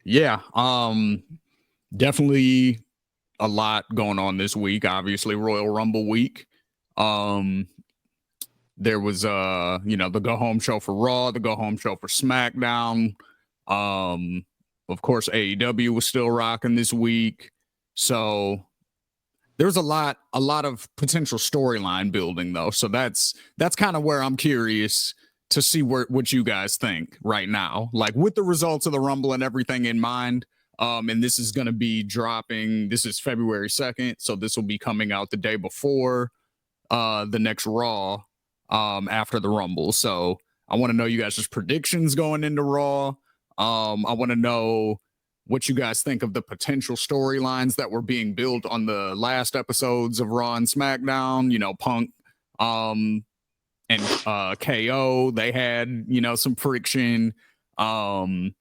Yeah, definitely a lot going on this week. Obviously, Royal Rumble week. Um, there was the go home show for Raw, the go home show for SmackDown. Um, of course, AEW was still rocking this week. So there's a lot of potential storyline building though. So that's kind of where I'm curious to see what you guys think right now. Like with the results of the Rumble and everything in mind. And this is going to be dropping. This is February 2nd, so this will be coming out the day before the next Raw after the Rumble. So I want to know you guys' predictions going into Raw. I want to know what you guys think of the potential storylines that were being built on the last episodes of Raw and SmackDown. You know, Punk and KO, they had, some friction. Um,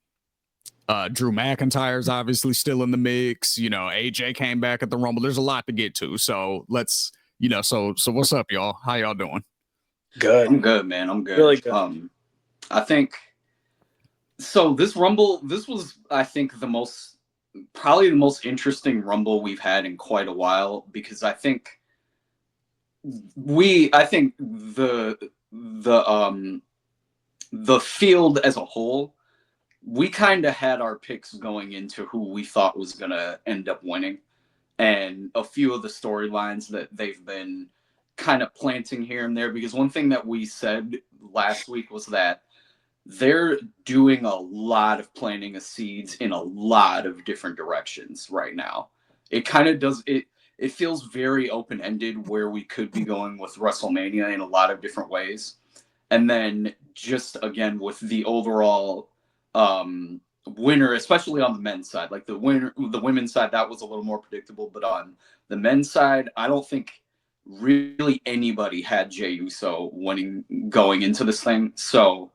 Drew McIntyre's obviously still in the mix. You know, AJ came back at the Rumble. There's a lot to get to. So let's, so what's up, y'all? How y'all doing? Good. I'm good, man. I'm good. Really good. I think so. This Rumble, this was, I think, probably the most interesting Rumble we've had in quite a while, because I think the field as a whole, we kind of had our picks going into who we thought was gonna end up winning, and a few of the storylines that they've been kind of planting here and there. Because one thing that we said last week was that they're doing a lot of planting of seeds in a lot of different directions right now. It kind of does it. It feels very open ended where we could be going with WrestleMania in a lot of different ways, and then just again with the overall winner, especially on the men's side. Like the women's side, that was a little more predictable, but on the men's side, I don't think really anybody had Jey Uso winning going into this thing. So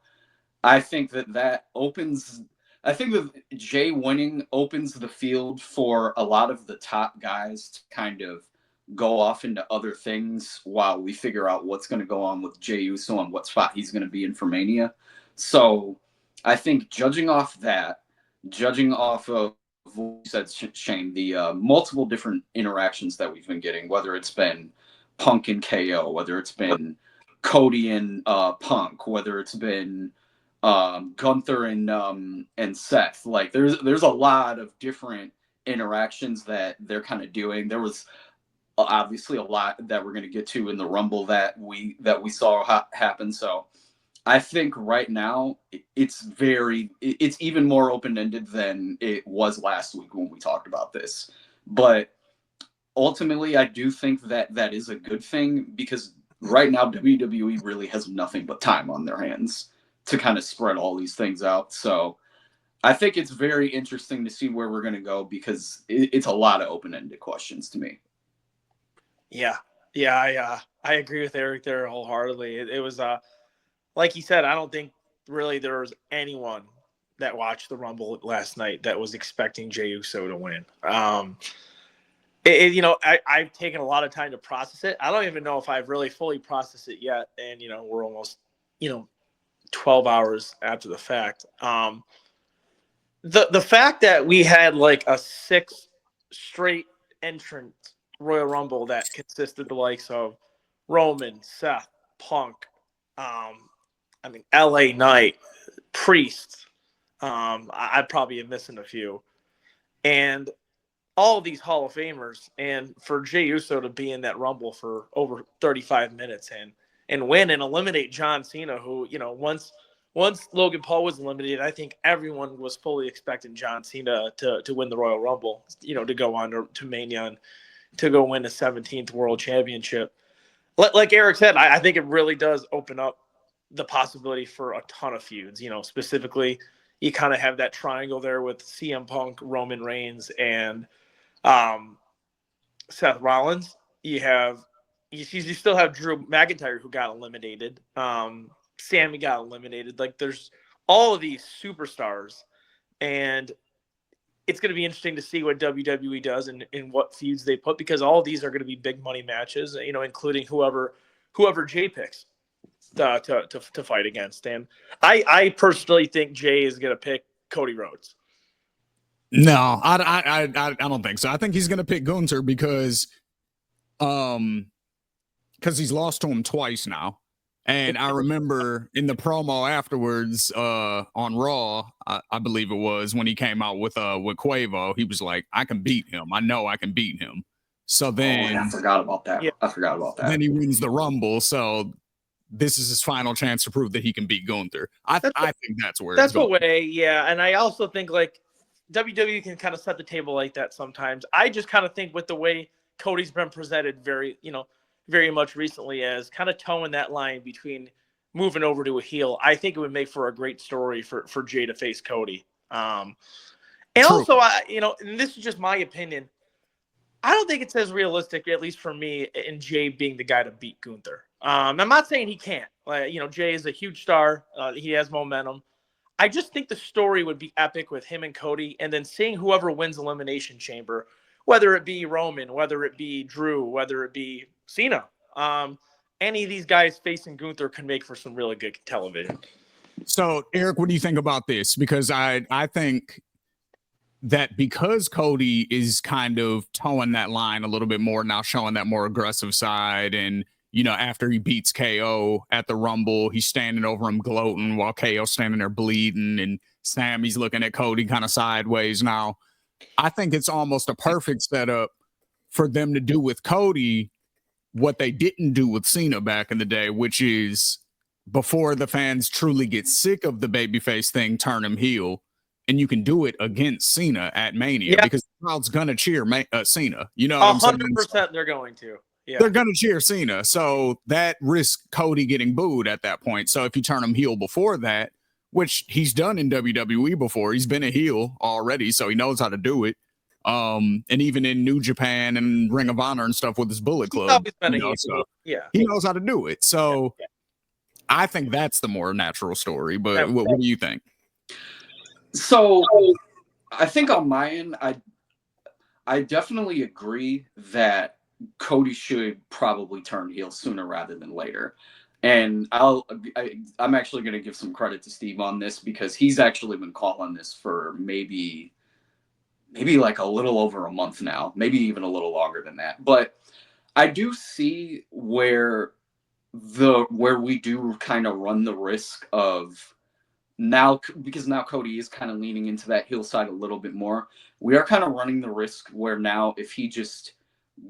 I think that opens. I think that Jay winning opens the field for a lot of the top guys to kind of go off into other things while we figure out what's going to go on with Jey Uso and what spot he's going to be in for Mania. So I think judging off of what you said, Shane, the multiple different interactions that we've been getting, whether it's been Punk and KO, whether it's been Cody and Punk, whether it's been Gunther and Seth. Like there's a lot of different interactions that they're kind of doing. There was obviously a lot that we're going to get to in the Rumble that we saw happen. So I think right now it's even more open ended than it was last week when we talked about this. But ultimately, I do think that that is a good thing, because right now WWE really has nothing but time on their hands to kind of spread all these things out. So I think it's very interesting to see where we're going to go, because it's a lot of open ended questions to me. Yeah. I agree with Eric there wholeheartedly. It was like he said, I don't think really there was anyone that watched the Rumble last night that was expecting Jey Uso to win. I've taken a lot of time to process it. I don't even know if I've really fully processed it yet. And, we're almost, 12 hours after the fact. The fact that we had like a 6 straight entrant Royal Rumble that consisted the likes of Roman, Seth, Punk, LA Knight, Priest. I probably am missing a few. And all of these Hall of Famers, and for Jey Uso to be in that Rumble for over 35 minutes and win and eliminate John Cena, who, once Logan Paul was eliminated, I think everyone was fully expecting John Cena to win the Royal Rumble, to go on to Mania and to go win the 17th World Championship. Like Eric said, I think it really does open up the possibility for a ton of feuds. Specifically, you kind of have that triangle there with CM Punk, Roman Reigns, and Seth Rollins. You still have Drew McIntyre, who got eliminated. Sammy got eliminated. Like, there's all of these superstars, and it's going to be interesting to see what WWE does and what feuds they put, because all of these are going to be big money matches, including whoever Jay picks to fight against. And I personally think Jay is going to pick Cody Rhodes. No, I don't think so. I think he's gonna pick Gunther because he's lost to him twice now. And I remember in the promo afterwards, on Raw, I believe it was when he came out with Quavo, he was like, I can beat him. I know I can beat him. So then I forgot about that. Yeah. I forgot about that. then he wins the Rumble. So this is his final chance to prove that he can beat Gunther. I think that's where That's it's going. the way, yeah. And I also think like WWE can kind of set the table like that sometimes. I just kind of think with the way Cody's been presented very much recently as kind of towing that line between moving over to a heel, I think it would make for a great story for Jay to face Cody. And True. also, and this is just my opinion, I don't think it's as realistic, at least for me, in Jay being the guy to beat Gunther. I'm not saying he can't. Jay is a huge star. He has momentum. I just think the story would be epic with him and Cody, and then seeing whoever wins Elimination Chamber, whether it be Roman, whether it be Drew, whether it be Cena. Any of these guys facing Gunther can make for some really good television. So, Eric, what do you think about this? Because I think that because Cody is kind of towing that line a little bit more now, showing that more aggressive side, and after he beats KO at the Rumble, he's standing over him gloating while KO's standing there bleeding, and Sammy's looking at Cody kind of sideways now. I think it's almost a perfect setup for them to do with Cody what they didn't do with Cena back in the day, which is before the fans truly get sick of the babyface thing, turn him heel. And you can do it against Cena at Mania because the crowd's gonna cheer Cena. 100% they're going to. Yeah. They're gonna cheer Cena. So that risks Cody getting booed at that point. So if you turn him heel before that, which he's done in WWE before, he's been a heel already, so he knows how to do it. And even in New Japan and Ring of Honor and stuff with his Bullet Club, yeah, he knows how to do it. So I think that's the more natural story. But what do you think? So I think on my end, I definitely agree that Cody should probably turn heel sooner rather than later. And I'm actually going to give some credit to Steve on this because he's actually been calling this for maybe like a little over a month now, maybe even a little longer than that. But I do see where we do kind of run the risk of now, because now Cody is kind of leaning into that heel side a little bit more. We are kind of running the risk where now if he just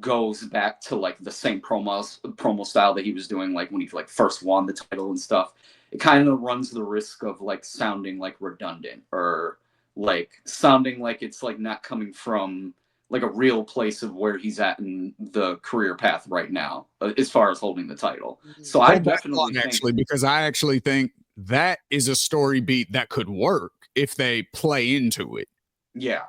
goes back to like the same promo style that he was doing like when he like first won the title and stuff, it kind of runs the risk of like sounding like redundant or like sounding like it's like not coming from like a real place of where he's at in the career path right now as far as holding the title. So I definitely think, because I actually think that is a story beat that could work if they play into it. Yeah.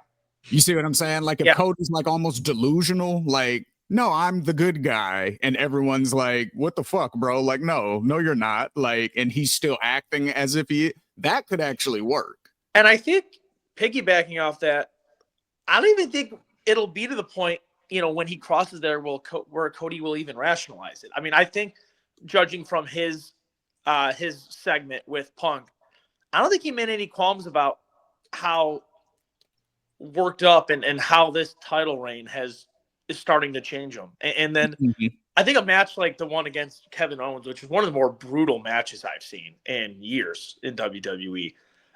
You see what I'm saying? Like if Cody's like almost delusional, like, no, I'm the good guy. And everyone's like, what the fuck, bro? Like, no, you're not. Like, and he's still acting as if that could actually work. And I think piggybacking off that, I don't even think it'll be to the point, when he crosses there, where Cody will even rationalize it. I mean, I think judging from his segment with Punk, I don't think he made any qualms about how worked up and how this title reign is starting to change him. And then I think a match like the one against Kevin Owens, which is one of the more brutal matches I've seen in years in WWE,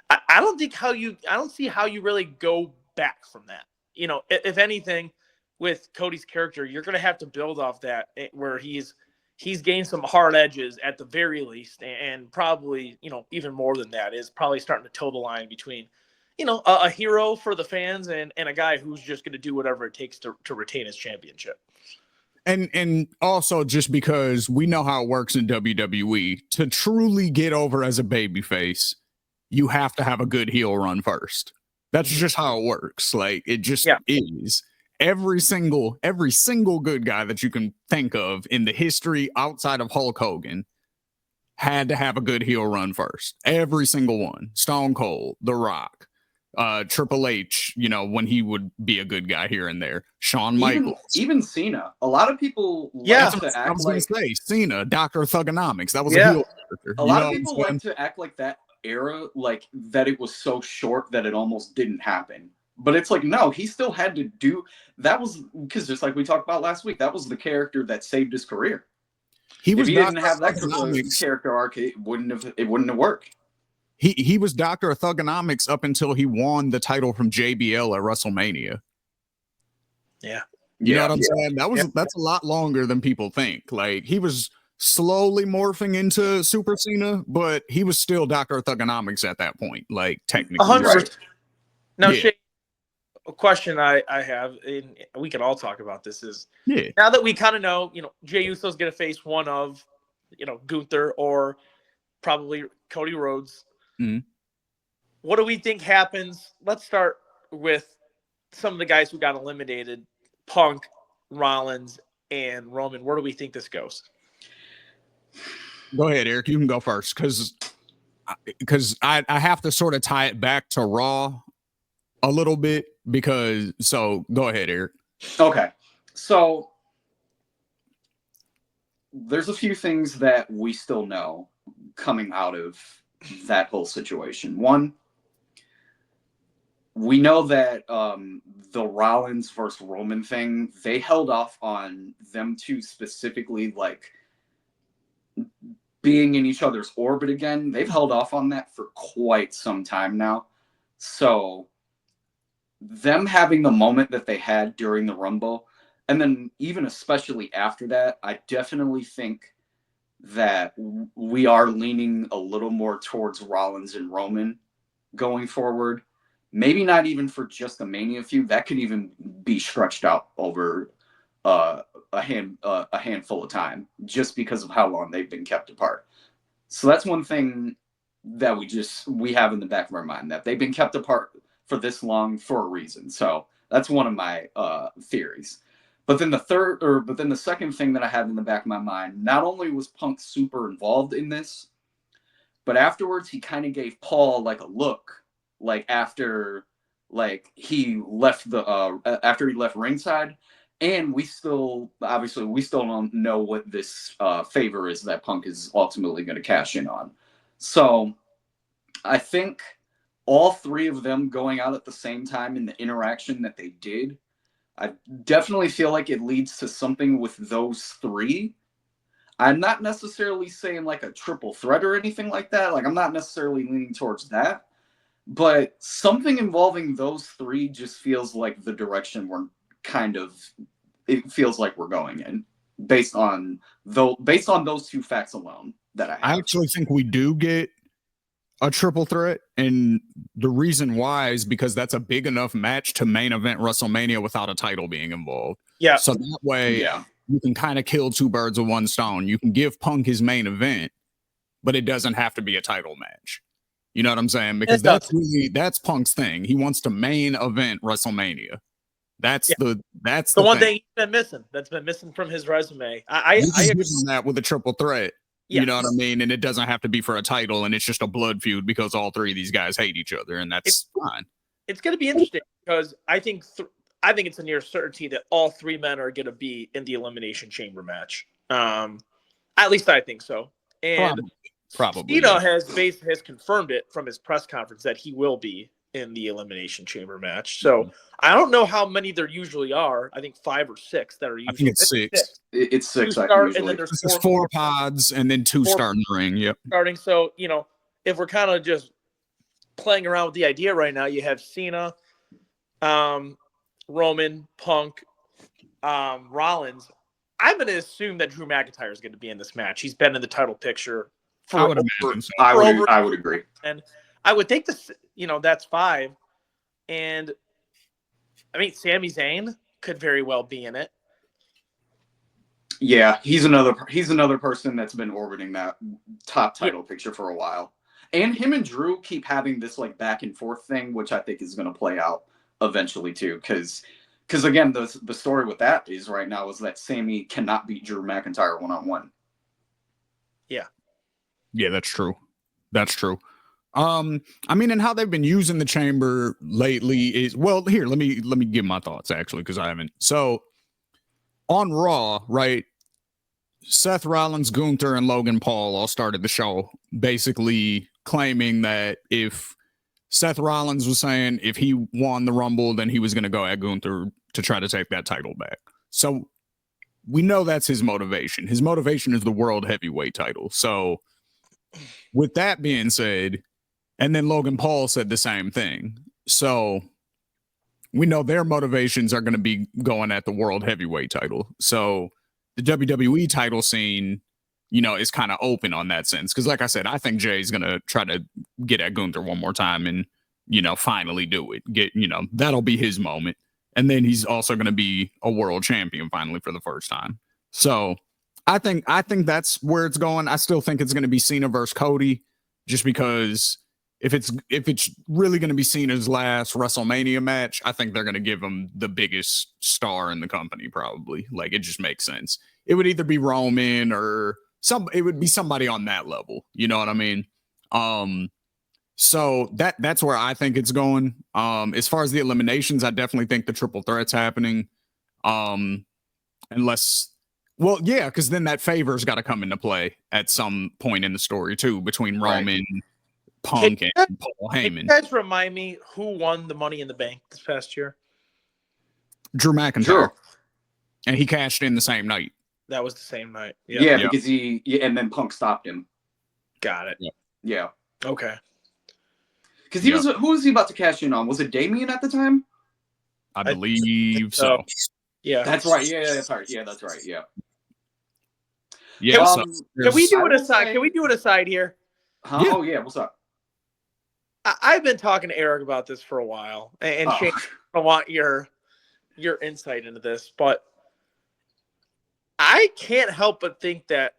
I don't see how you really go back from that. If anything, with Cody's character, you're going to have to build off that where he's gained some hard edges at the very least, and probably, even more than that, is probably starting to toe the line between, a hero for the fans and a guy who's just going to do whatever it takes to retain his championship. And also just because we know how it works in WWE, to truly get over as a babyface, you have to have a good heel run first. That's just how it works. Like it just is. Every single good guy that you can think of in the history outside of Hulk Hogan had to have a good heel run first. Every single one. Stone Cold, The Rock, Triple H, when he would be a good guy here and there. Shawn Michaels. Even Cena. A lot of people like to act I was like... going to say, Cena, Dr. Thugonomics. That was a heel character. A lot of people like to act like that era, like that it was so short that it almost didn't happen. But it's like, no, he still had to do that. Was because just like we talked about last week, that was the character that saved his career. He was If he didn't Dr. have that Thugonomics. character arc, it wouldn't have worked. He was Dr. Thugonomics up until he won the title from JBL at WrestleMania. Yeah. You know what I'm saying? That's a lot longer than people think. Like, he was slowly morphing into Super Cena, but he was still Dr. Thugonomics at that point, like, technically. 100%. Now, Yeah. Shay, a question I have, and we can all talk about this, is Yeah. now that we kind of know, Jey Uso's going to face one of, Gunther or probably Cody Rhodes. Mhm. What do we think happens? Let's start with some of the guys who got eliminated: Punk, Rollins, and Roman. Where do we think this goes? Go ahead, Eric. You can go first, because I have to sort of tie it back to Raw a little bit, so go ahead, Eric. Okay. So there's a few things that we still know coming out of that whole situation. One, we know that the Rollins versus Roman thing, they held off on them two specifically, like, being in each other's orbit again. They've held off on that for quite some time now. So them having the moment that they had during the Rumble, and then even especially after that, I definitely think that we are leaning a little more towards Rollins and Roman going forward. Maybe not even for just the Mania feud. That could even be stretched out over a handful of time, just because of how long they've been kept apart. So that's one thing that we have in the back of our mind, that they've been kept apart for this long for a reason. So that's one of my theories. But then the second thing that I had in the back of my mind, not only was Punk super involved in this, but afterwards he kind of gave Paul like a look, like after he left ringside, and we still don't know what this favor is that Punk is ultimately going to cash in on. So I think all three of them going out at the same time in the interaction that they did, I definitely feel like it leads to something with those three. I'm not necessarily saying like a triple threat or anything like that. Like, I'm not necessarily leaning towards that. But something involving those three just feels like the direction it feels like we're going in, based on those two facts alone that I have. I actually think we do get a triple threat, and the reason why is because that's a big enough match to main event WrestleMania without a title being involved. Yeah. So that way, you can kind of kill two birds with one stone. You can give Punk his main event, but it doesn't have to be a title match. You know what I'm saying? Because that's Punk's thing. He wants to main event WrestleMania. That's the one thing he's been missing. That's been missing from his resume. I agree on that with a triple threat. Yes. You know what I mean? And it doesn't have to be for a title, and it's just a blood feud because all three of these guys hate each other, and that's fine. It's going to be interesting because I think it's a near certainty that all three men are going to be in the Elimination Chamber match. At least I think so. And probably Cena has confirmed it from his press conference that he will be in the Elimination Chamber match. So I don't know how many there usually are. I think 5 or 6 that are usually. I think it's 6. It's 6. And then there's this is 4 pods and then 2 starting the ring. Yep. Starting. So, if we're kind of just playing around with the idea right now, you have Cena, Roman, Punk, Rollins. I'm going to assume that Drew McIntyre is going to be in this match. He's been in the title picture. I would imagine so. I would agree. And I would think this, that's 5. And I mean, Sami Zayn could very well be in it. Yeah, he's another person that's been orbiting that top title picture for a while. And him and Drew keep having this like back and forth thing, which I think is going to play out eventually too. Because again, the story with that is right now is that Sami cannot beat Drew McIntyre one-on-one. Yeah, that's true. That's true. I mean, and how they've been using the chamber lately is, well, here, let me give my thoughts actually, because I haven't. So on Raw, right? Seth Rollins, Gunther, and Logan Paul all started the show basically claiming that if Seth Rollins was saying if he won the Rumble, then he was going to go at Gunther to try to take that title back. So we know that's his motivation. His motivation is the world heavyweight title. So with that being said, and then Logan Paul said the same thing. So we know their motivations are going to be going at the world heavyweight title. So the WWE title scene, you know, is kind of open on that sense. Because like I said, I think Jay's going to try to get at Gunther one more time and, you know, finally do it. That'll be his moment. And then he's also going to be a world champion finally for the first time. So I think that's where it's going. I still think it's going to be Cena versus Cody, just because if it's really going to be Cena's last WrestleMania match, I think they're going to give him the biggest star in the company, probably. Like, it just makes sense. It would either be Roman or it would be somebody on that level. You know what I mean? So that's where I think it's going. As far as the eliminations, I definitely think the triple threat's happening. Because then that favor's got to come into play at some point in the story too, between Roman, Punk, and Paul Heyman. Can you guys remind me who won the Money in the Bank this past year? Drew McIntyre. Sure. And he cashed in the same night. That was the same night. Yeah, because and then Punk stopped him. Got it. Yeah. Okay. Because who was he about to cash in on? Was it Damien at the time? I believe so. Yeah. That's right. Yeah, that's right. Yeah, that's right. Yeah. Yeah. Can we do it aside? Can we do it aside here? Huh? Yeah. Oh yeah. What's up? I've been talking to Eric about this for a while, and Shane, I want your insight into this, but I can't help but think that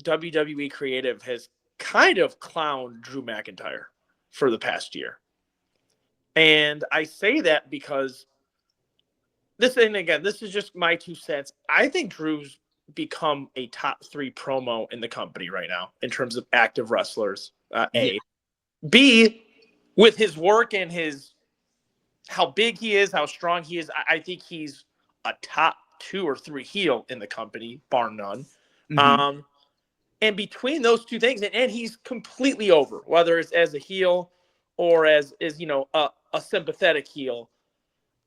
WWE Creative has kind of clowned Drew McIntyre for the past year. And I say that because this is just my 2 cents. I think Drew's become a top 3 promo in the company right now in terms of active wrestlers. A. B, with his work and how big he is, how strong he is, I think he's a top 2 or 3 heel in the company, bar none. Mm-hmm. And between those two things, and he's completely over, whether it's as a heel or as a sympathetic heel.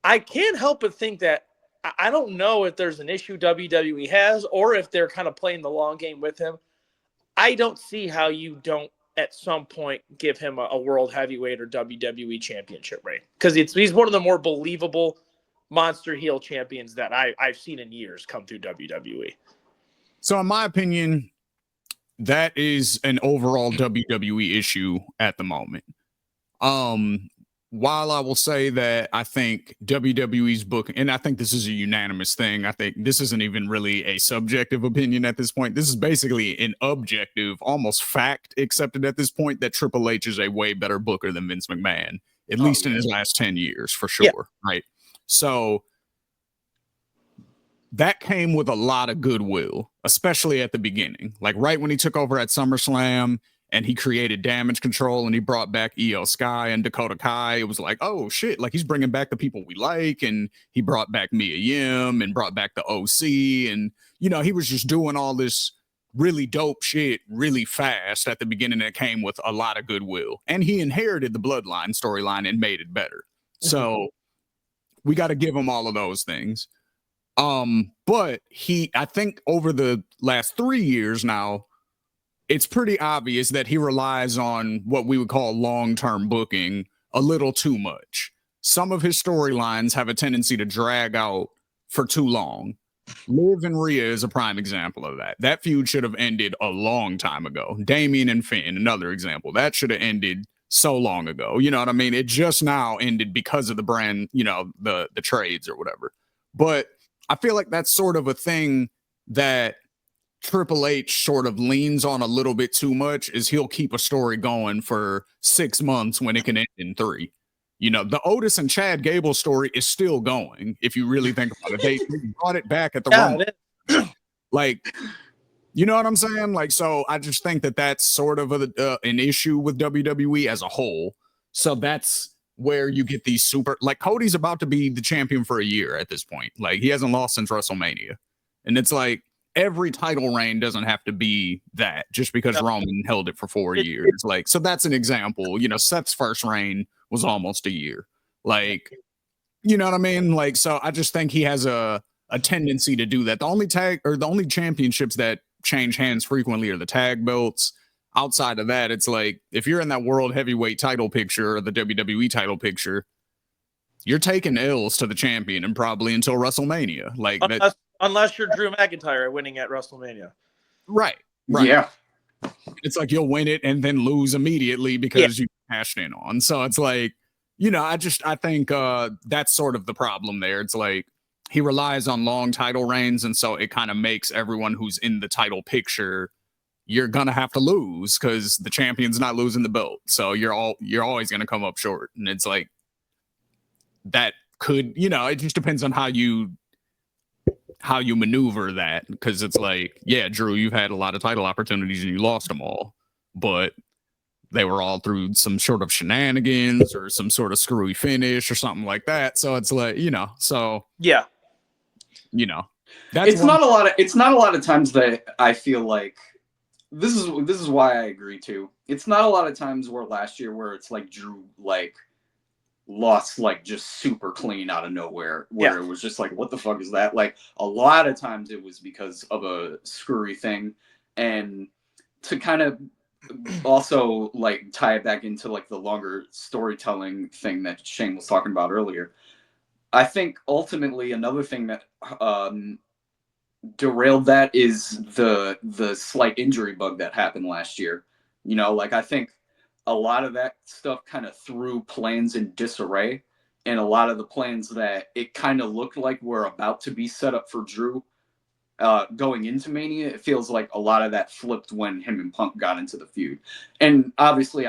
I can't help but think that I don't know if there's an issue WWE has or if they're kind of playing the long game with him. I don't see how you don't at some point give him a world heavyweight or WWE championship reign, because he's one of the more believable monster heel champions that I've seen in years come through WWE. So in my opinion, that is an overall WWE issue at the moment. While I will say that I think WWE's book, and I think this is a unanimous thing, I think this isn't even really a subjective opinion at this point. This is basically an objective, almost fact accepted at this point, that Triple H is a way better booker than Vince McMahon, at least in his last 10 years, for sure. Right. So that came with a lot of goodwill, especially at the beginning. Like right when he took over at SummerSlam and he created Damage Control and he brought back Io Sky and Dakota Kai, it was like, oh shit, like he's bringing back the people we like. And he brought back Mia Yim and brought back the OC. And, he was just doing all this really dope shit really fast at the beginning that came with a lot of goodwill. And he inherited the Bloodline storyline and made it better. So we got to give him all of those things. But I think over the last 3 years now, it's pretty obvious that he relies on what we would call long-term booking a little too much. Some of his storylines have a tendency to drag out for too long. Liv and Rhea is a prime example of that. That feud should have ended a long time ago. Damien and Finn, another example. That should have ended so long ago. You know what I mean? It just now ended because of the brand, the trades or whatever. But I feel like that's sort of a thing that Triple H sort of leans on a little bit too much, is he'll keep a story going for 6 months when it can end in 3. The Otis and Chad Gable story is still going. If you really think about it, they brought it back at the Rumble. Like, you know what I'm saying? Like, so I just think that that's sort of an issue with WWE as a whole. So that's where you get these like Cody's about to be the champion for a year at this point. Like he hasn't lost since WrestleMania. And it's like every title reign doesn't have to be that just because Roman held it for 4 years. Like, so that's an example. Seth's first reign was almost a year. Like, you know what I mean? Like, so I just think he has a tendency to do that. The only championships that change hands frequently are the tag belts. Outside of that, it's like if you're in that world heavyweight title picture or the WWE title picture, you're taking L's to the champion and probably until WrestleMania. Like unless you're Drew McIntyre winning at WrestleMania. Right. Yeah. It's like you'll win it and then lose immediately because you cashed in on. So it's like, I think that's sort of the problem there. It's like he relies on long title reigns, and so it kind of makes everyone who's in the title picture, you're gonna have to lose because the champion's not losing the belt. So you're always gonna come up short. And it's like that could, it just depends on how you maneuver that, because it's like, yeah, Drew, you've had a lot of title opportunities and you lost them all, but they were all through some sort of shenanigans or some sort of screwy finish or something like that. So it's like, so yeah, it's not a lot of times that I feel like this is why I agree too. It's not a lot of times where last year where it's like Drew like lost like just super clean out of nowhere, where it was just like, what the fuck is that? Like a lot of times it was because of a screwy thing. And to kind of also like tie it back into like the longer storytelling thing that Shane was talking about earlier, I think ultimately another thing that derailed that is the slight injury bug that happened last year. Like I think a lot of that stuff kind of threw plans in disarray, and a lot of the plans that it kind of looked like were about to be set up for Drew going into Mania, it feels like a lot of that flipped when him and Punk got into the feud. And obviously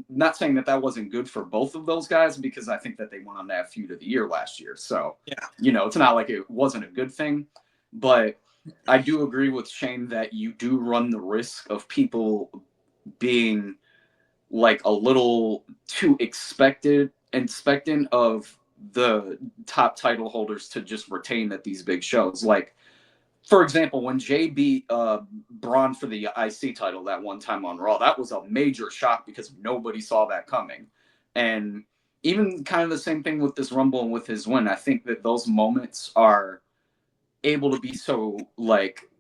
not saying that wasn't good for both of those guys, because I think that they went on that feud of the year last year. So, it's not like it wasn't a good thing, but I do agree with Shane that you do run the risk of people being like a little too expectant of the top title holders to just retain at these big shows. Like, for example, when Jay beat Braun for the IC title that one time on Raw, that was a major shock because nobody saw that coming. And even kind of the same thing with this Rumble and with his win. I think that those moments are able to be so like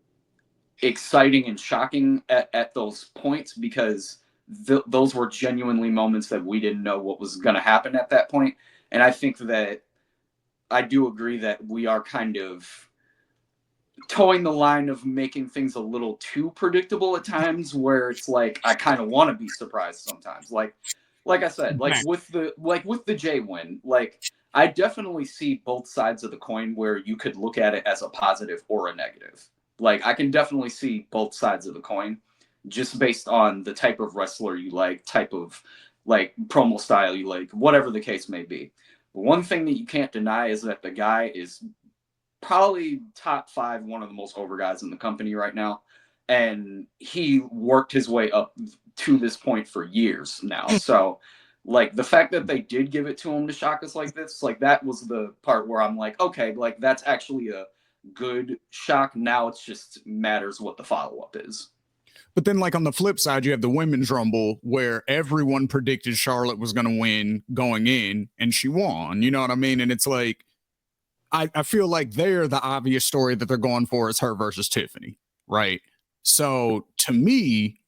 exciting and shocking at those points, because those were genuinely moments that we didn't know what was going to happen at that point. And I think that I do agree that we are kind of towing the line of making things a little too predictable at times, where it's like I kind of want to be surprised sometimes. Like I said, like with the Jay win, like I definitely see both sides of the coin where you could look at it as a positive or a negative. Like I can definitely see both sides of the coin, just based on the type of wrestler you like, type of like promo style you like, whatever the case may be. But one thing that you can't deny is that the guy is probably top 5, one of the most over guys in the company right now. And he worked his way up to this point for years now. So like the fact that they did give it to him to shock us like this, like that was the part where I'm like, okay, like that's actually a good shock. Now it's just matters what the follow-up is. But then, like on the flip side, you have the women's rumble where everyone predicted Charlotte was going to win going in, and she won. You know what I mean? And it's like, I feel like the obvious story that they're going for is her versus Tiffany, right? So to me,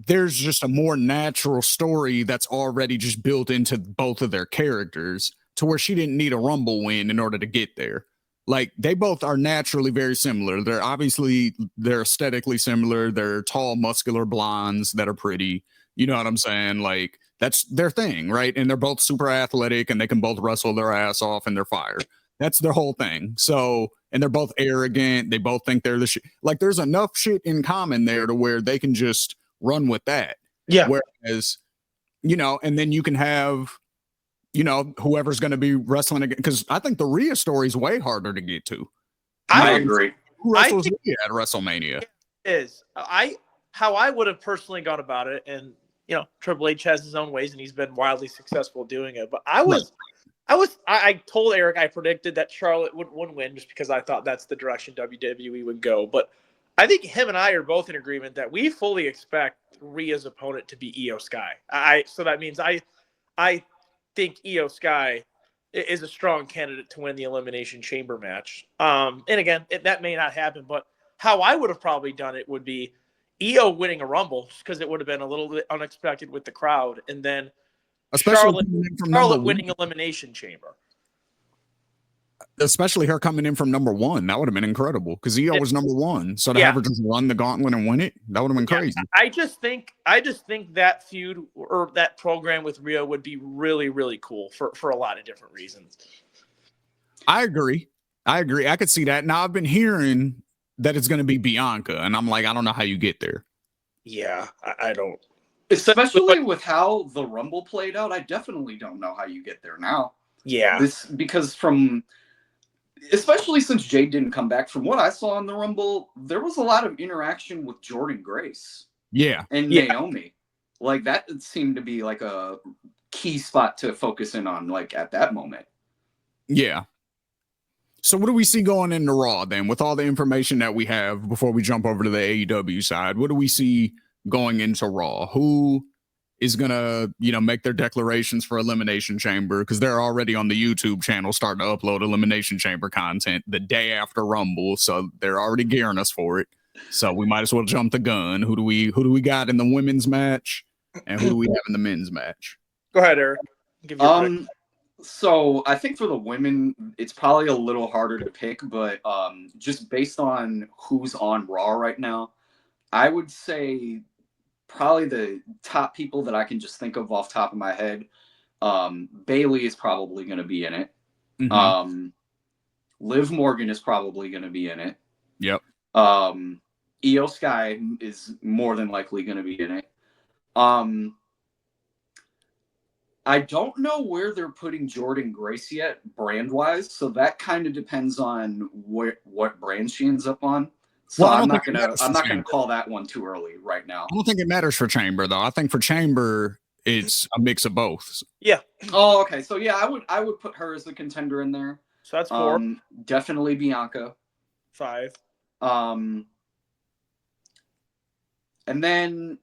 there's just a more natural story that's already just built into both of their characters, to where she didn't need a rumble win in order to get there. Like they both are naturally very similar. They're aesthetically similar. They're tall, muscular blondes that are pretty. You know what I'm saying? Like that's their thing, right? And they're both super athletic, and they can both wrestle their ass off, and they're fire. That's their whole thing. So, and they're both arrogant. They both think they're the shit. Like there's enough shit in common there to where they can just run with that. Yeah. Whereas, and then you can have, whoever's going to be wrestling again. Because I think the Rhea story is way harder to get to. I agree. Who wrestles Rhea at WrestleMania? How I would have personally gone about it, and Triple H has his own ways, and he's been wildly successful doing it. But I told Eric I predicted that Charlotte would win just because I thought that's the direction WWE would go. But I think him and I are both in agreement that we fully expect Rhea's opponent to be Io Sky. So that means I I think Io Sky is a strong candidate to win the Elimination Chamber match. And again, that may not happen, but how I would have probably done it would be Io winning a Rumble because it would have been a little bit unexpected with the crowd, and then Especially coming in from number Charlotte one. winning Elimination Chamber. Especially her coming in from number one. That would have been incredible because Io was number one. So to have her just run the gauntlet and win it, that would have been crazy. I just think that feud or that program with Rio would be really, really cool for a lot of different reasons. I agree. I could see that. Now I've been hearing that it's going to be Bianca, and I'm like, I don't know how you get there. Yeah, I don't. Especially with how the Rumble played out, I definitely don't know how you get there now. Yeah. Because especially since Jade didn't come back, from what I saw in the Rumble, there was a lot of interaction with Jordynne Grace. Yeah. And Naomi. Like, that seemed to be like a key spot to focus in on, like, at that moment. Yeah. So what do we see going into Raw then with all the information that we have before we jump over to the AEW side? What do we see going into Raw? Who is going to, make their declarations for Elimination Chamber? Because they're already on the YouTube channel starting to upload Elimination Chamber content the day after Rumble. So they're already gearing us for it. So we might as well jump the gun. Who do we got in the women's match? And who do we have in the men's match? Go ahead, Eric. So I think for the women, it's probably a little harder to pick, but just based on who's on Raw right now, I would say probably the top people that I can just think of off top of my head. Bayley is probably going to be in it. Mm-hmm. Liv Morgan is probably going to be in it. Yep. Io Sky is more than likely going to be in it. I don't know where they're putting Jordynne Grace yet, brand-wise, so that kind of depends on what brand she ends up on. So I'm not gonna call that one too early right now. I don't think it matters for Chamber though. I think for Chamber it's a mix of both. Yeah. Oh, okay. So yeah, I would put her as the contender in there. So that's 4. Definitely Bianca. 5. And then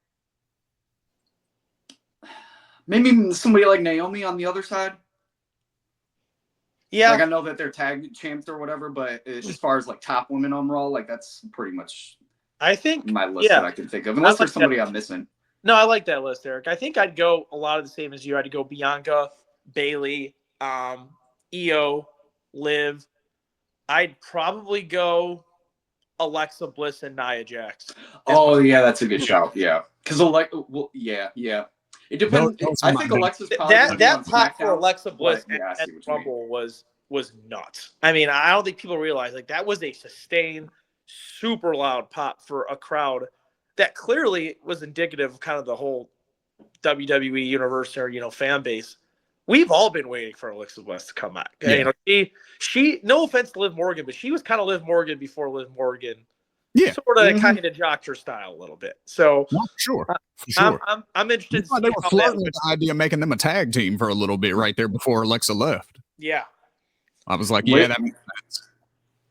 maybe somebody like Naomi on the other side. Yeah. Like, I know that they're tag champs or whatever, but as far as like top women on Raw, like that's pretty much I think my list that I can think of. Unless there's somebody I'm missing. No, I like that list, Eric. I think I'd go a lot of the same as you. I'd go Bianca, Bayley, Io, Liv. I'd probably go Alexa Bliss and Nia Jax. Oh yeah, that's a good shout. Yeah, because yeah. It depends. I think Alexa's probably that pop for Alexa Bliss at Rumble was nuts. I mean, I don't think people realize like that was a sustained, super loud pop for a crowd that clearly was indicative of kind of the whole WWE universe or fan base. We've all been waiting for Alexa Bliss to come back. Yeah. She no offense to Liv Morgan, but she was kind of Liv Morgan before Liv Morgan. Yeah, sort of kind of jocked her style a little bit. So sure. I'm interested. They were flirting with the idea of making them a tag team for a little bit right there before Alexa left. Yeah, I was like, yeah, that makes sense.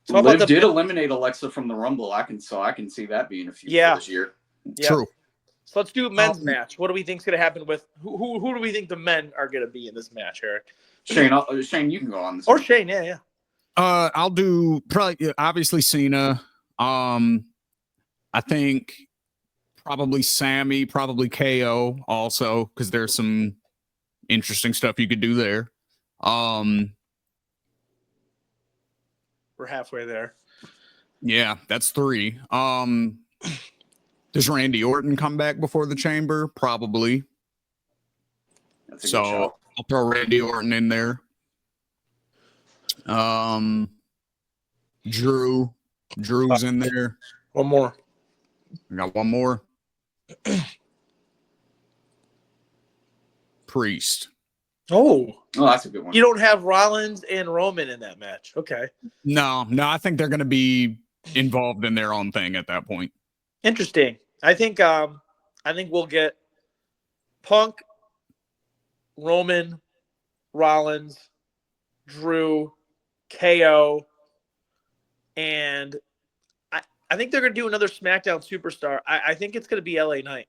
So Liv did eliminate Alexa from the Rumble. I can see that being a few for this year. Yeah. True. So let's do men's match. What do we think is going to happen with who do we think the men are going to be in this match, Eric? Shane, you can go on this. Or one. Shane, yeah. I'll do probably obviously Cena. I think probably Sammy, probably KO also because there's some interesting stuff you could do there. We're halfway there. Yeah, that's 3. Does Randy Orton come back before the Chamber? Probably. So I'll throw Randy Orton in there. Drew's in there. One more. I got one more. Priest. Oh, that's a good one. You don't have Rollins and Roman in that match. Okay. No, I think they're going to be involved in their own thing at that point. Interesting. I think we'll get Punk, Roman, Rollins, Drew, KO, and I think they're going to do another SmackDown Superstar. I think it's going to be LA Knight.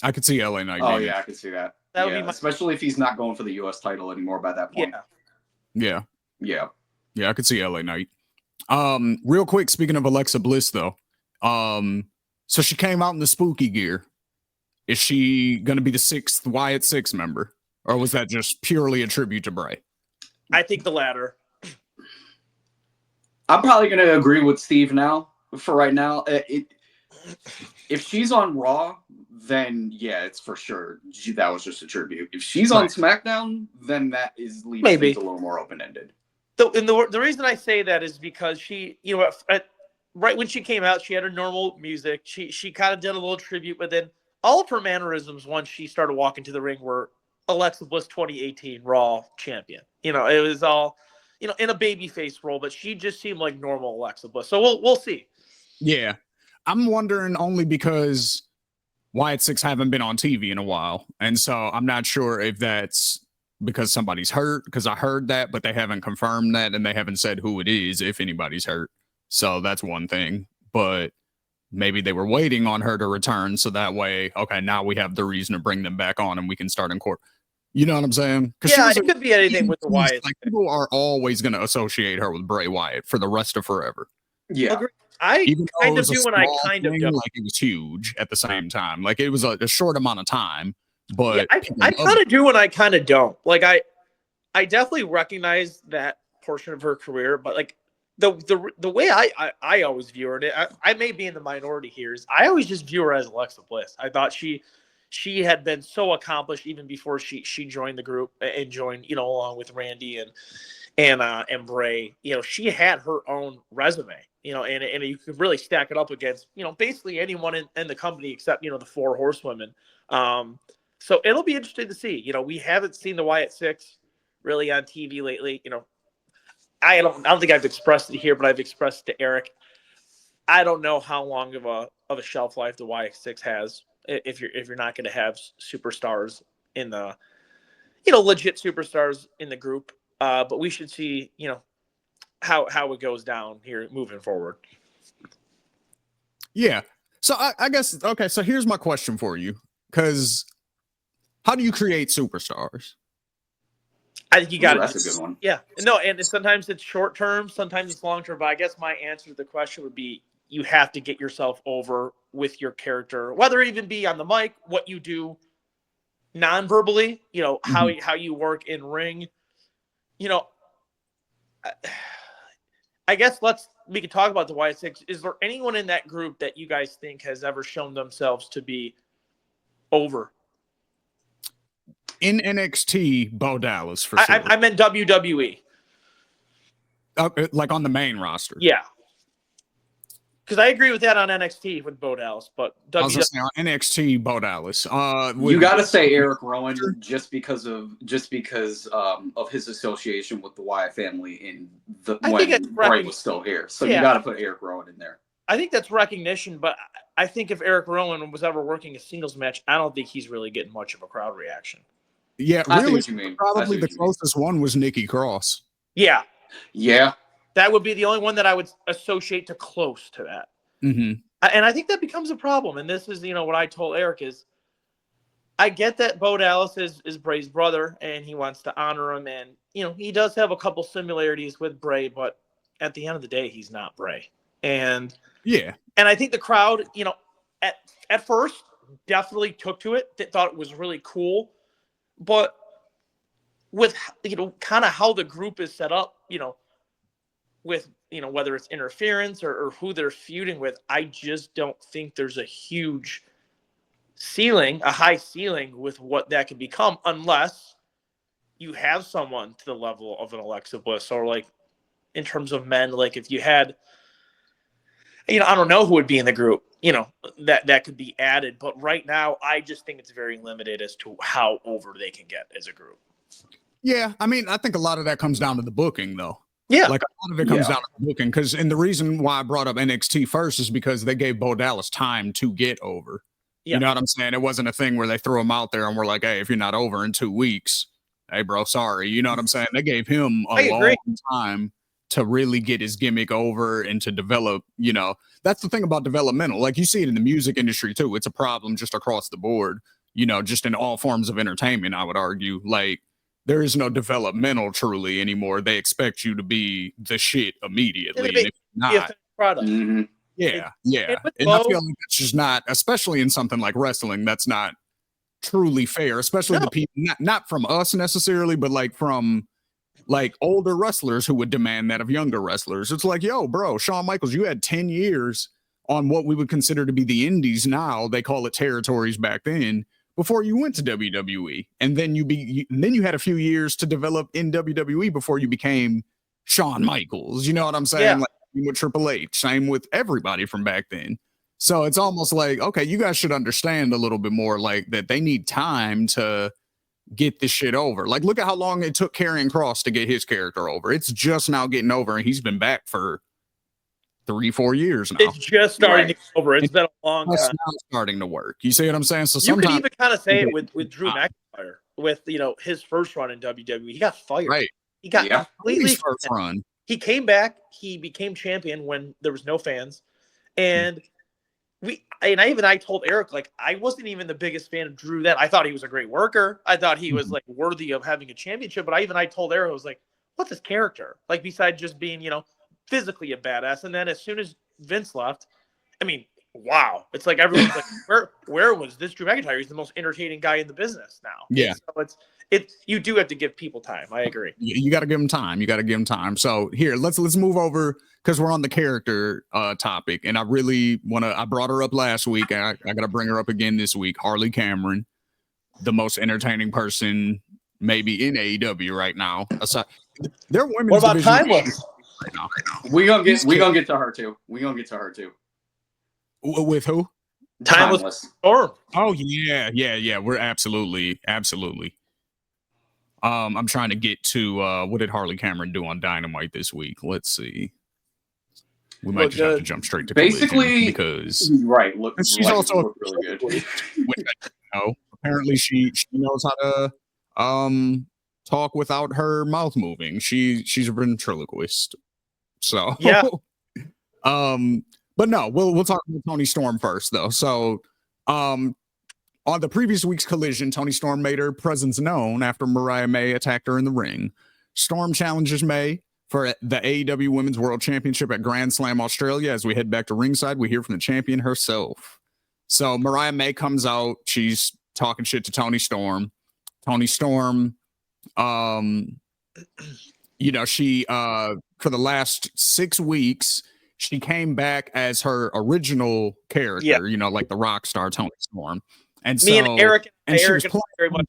I could see LA Knight. Oh being yeah, I could see that. That would Yeah, be my especially if he's not going for the U.S. title anymore by that point. yeah. Yeah, Yeah. I could see LA Knight. Real quick, speaking of Alexa Bliss, though, so she came out in the spooky gear. Is she going to be the 6th Wyatt Six member, or was that just purely a tribute to Bray? I think the latter. I'm probably going to agree with Steve now for right now. If she's on Raw, then yeah, it's for sure that was just a tribute. If she's on SmackDown, then that is leaves Maybe things a little more open ended. The reason I say that is because she, right when she came out, she had her normal music. She kind of did a little tribute, but then all of her mannerisms once she started walking to the ring were Alexa Bliss 2018 Raw champion. It was all, in a babyface role, but she just seemed like normal Alexa Bliss. So we'll see. Yeah, I'm wondering only because Wyatt Six haven't been on TV in a while, and so I'm not sure if that's because somebody's hurt, because I heard that, but they haven't confirmed that, and they haven't said who it is, if anybody's hurt. So that's one thing. But maybe they were waiting on her to return, so that way, okay, now we have the reason to bring them back on, and we can start in court. You know what I'm saying? Yeah, it could be anything with the Wyatt. Like, people are always going to associate her with Bray Wyatt for the rest of forever. Yeah. Agreed. I kind of do and I kind of don't. Like, it was huge at the same time. Like, it was a short amount of time, but yeah, I kind of do and I kind of don't. Like, I definitely recognize that portion of her career, but like the way I always view her, I may be in the minority here, is I always just view her as Alexa Bliss. I thought she had been so accomplished even before she joined the group and joined, along with Randy and Bray. She had her own resume, and you could really stack it up against, basically anyone in the company except, the 4 horsewomen. So it'll be interesting to see. We haven't seen the Wyatt Six really on TV lately. I don't think I've expressed it here, but I've expressed it to Eric. I don't know how long of a shelf life the Wyatt Six has if you're not going to have superstars in the, legit superstars in the group. But we should see, how it goes down here moving forward. Yeah. So I guess, okay, so here's my question for you. Because how do you create superstars? I think you got it. That's a good one. Yeah. No, and sometimes it's short term, sometimes it's long term. But I guess my answer to the question would be you have to get yourself over with your character, whether it even be on the mic, what you do non-verbally, how you work in ring. I guess we could talk about the Wyatt Six. Is there anyone in that group that you guys think has ever shown themselves to be over? In NXT, Bo Dallas, for sure. I meant WWE. Like on the main roster. Yeah. Because I agree with that on NXT with Bo Dallas, but I was gonna say on NXT, Bo Dallas. You got to say Eric Rowan just because of his association with the Wyatt family when Bray was still here. So you got to put Eric Rowan in there. I think that's recognition, but I think if Eric Rowan was ever working a singles match, I don't think he's really getting much of a crowd reaction. Yeah, I really, see what you mean. probably the closest one was Nikki Cross. Yeah. Yeah. That would be the only one that I would associate to close to that. Mm-hmm. And I think that becomes a problem. And this is, what I told Eric is, I get that Bo Dallas is Bray's brother and he wants to honor him. And, he does have a couple similarities with Bray, but at the end of the day, he's not Bray. And yeah. And I think the crowd, at first definitely took to it. They thought it was really cool. But with, kind of how the group is set up, with, whether it's interference or who they're feuding with, I just don't think there's a huge a high ceiling with what that could become unless you have someone to the level of an Alexa Bliss, or like in terms of men, like if you had, I don't know who would be in the group, that could be added. But right now, I just think it's very limited as to how over they can get as a group. Yeah. I mean, I think a lot of that comes down to the booking, though. Yeah. Like, a lot of it comes down to the booking. And the reason why I brought up NXT first is because they gave Bo Dallas time to get over. Yeah. You know what I'm saying? It wasn't a thing where they threw him out there and we're like, hey, if you're not over in 2 weeks, hey, bro, sorry. You know what I'm saying? They gave him a long time to really get his gimmick over and to develop, that's the thing about developmental. Like you see it in the music industry too. It's a problem just across the board, just in all forms of entertainment, I would argue. Like there is no developmental truly anymore. They expect you to be the shit immediately. And if not, product. Mm-hmm. Yeah. And Bo, I feel like that's just not, especially in something like wrestling, that's not truly fair, especially the people, not from us necessarily, but like from like older wrestlers who would demand that of younger wrestlers. It's like, yo, bro, Shawn Michaels, you had 10 years on what we would consider to be the indies now. They call it territories back then, before you went to WWE. And then then you had a few years to develop in WWE before you became Shawn Michaels. You know what I'm saying? Yeah. Like with Triple H, same with everybody from back then. So it's almost like, okay, you guys should understand a little bit more like that they need time to get this shit over. Like, look at how long it took Karrion Kross to get his character over. It's just now getting over, and he's been back for 3-4 years now. It's just starting to get over. It's been a long It's time. now starting to work. You see what I'm saying? So You could sometimes even kind of say it with Drew McIntyre, with his first run in WWE. He got fired. right, He got completely his first run. He came back. He became champion when there was no fans, and I told Eric, like, I wasn't even the biggest fan of Drew then. I thought he was a great worker. I thought he was like worthy of having a championship. But I told Eric, I was like, what's his character? Like, besides just being, physically a badass. And then as soon as Vince left, I mean, wow. It's like everyone's like, where was this Drew McIntyre? He's the most entertaining guy in the business now. Yeah. So you do have to give people time. I agree. You got to give them time. So here, let's move over because we're on the character topic, and I really I brought her up last week. I got to bring her up again this week. Harley Cameron, the most entertaining person maybe in AEW right now. Aside, their women's What about division Timeless? right now. We gonna get to her too. With who? Timeless Storm. Oh yeah. We're absolutely. I'm trying to get to what did Harley Cameron do on Dynamite this week? Let's see. We might just have to jump straight to basically because right. Look, she's also really good. Which I know. Apparently, she knows how to talk without her mouth moving. She's a ventriloquist. So yeah. But no, we'll talk about Toni Storm first though. So on the previous week's Collision, Toni Storm made her presence known after Mariah May attacked her in the ring. Storm challenges May for the AEW Women's World Championship at Grand Slam Australia. As we head back to ringside, we hear from the champion herself. So Mariah May comes out. She's talking shit to Toni Storm. Toni Storm, she for the last 6 weeks, she came back as her original character, like the rock star Toni Storm. And me so, and Eric she was playing, very much.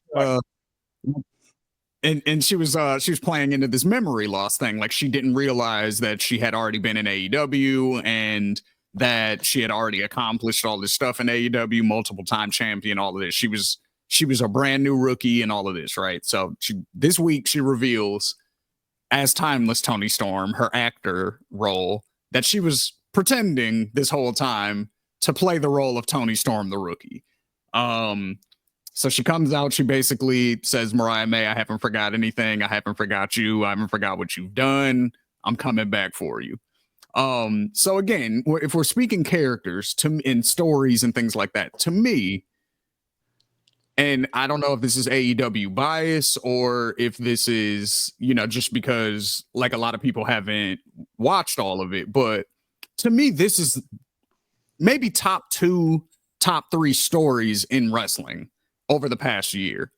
And she was playing into this memory loss thing. Like she didn't realize that she had already been in AEW and that she had already accomplished all this stuff in AEW, multiple time champion, all of this. She was a brand new rookie and all of this, right? So this week she reveals as Timeless Toni Storm, her actor role, that she was pretending this whole time to play the role of Toni Storm, the rookie. So she comes out, she basically says, Mariah May, I haven't forgot anything. I haven't forgot you. I haven't forgot what you've done. I'm coming back for you. So again, if we're speaking characters in stories and things like that, to me, and I don't know if this is AEW bias or if this is, just because like a lot of people haven't watched all of it, but to me, this is maybe top 2, top 3 stories in wrestling over the past year.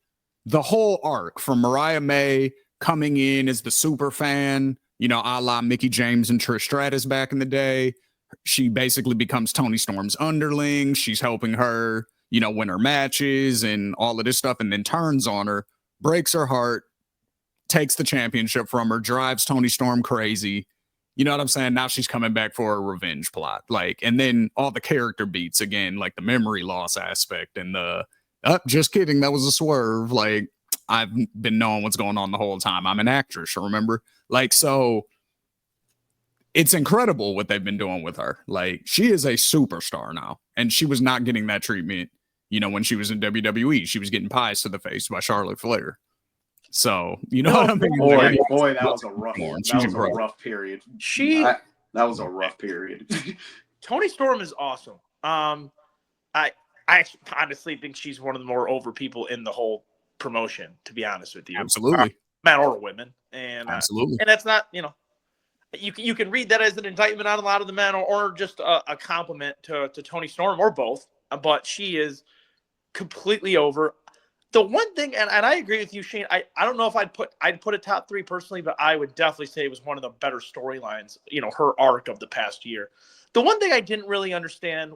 The whole arc from Mariah May coming in as the super fan, a la Mickie James and Trish Stratus back in the day. She basically becomes Toni Storm's underling. She's helping her, win her matches and all of this stuff, and then turns on her, breaks her heart, takes the championship from her, drives Toni Storm crazy. You know what I'm saying? Now she's coming back for a revenge plot. Like, and then all the character beats again, like the memory loss aspect and just kidding. That was a swerve. Like, I've been knowing what's going on the whole time. I'm an actress, remember? Like, so it's incredible what they've been doing with her. Like, she is a superstar now, and she was not getting that treatment, when she was in WWE. She was getting pies to the face by Charlotte Flair. So you know what I mean? Boy, Like, boy, that was a rough. She's That was a incredible. rough period. She That was a rough period. Tony Storm is awesome. I actually honestly think she's one of the more over people in the whole promotion. To be honest with you, Absolutely, men or women, and absolutely. and that's not you can read that as an indictment on a lot of the men or just a compliment to Tony Storm or both. But she is completely over. The one thing, and I agree with you, Shane. I don't know if I'd put a top 3 personally, but I would definitely say it was one of the better storylines. Her arc of the past year. The one thing I didn't really understand,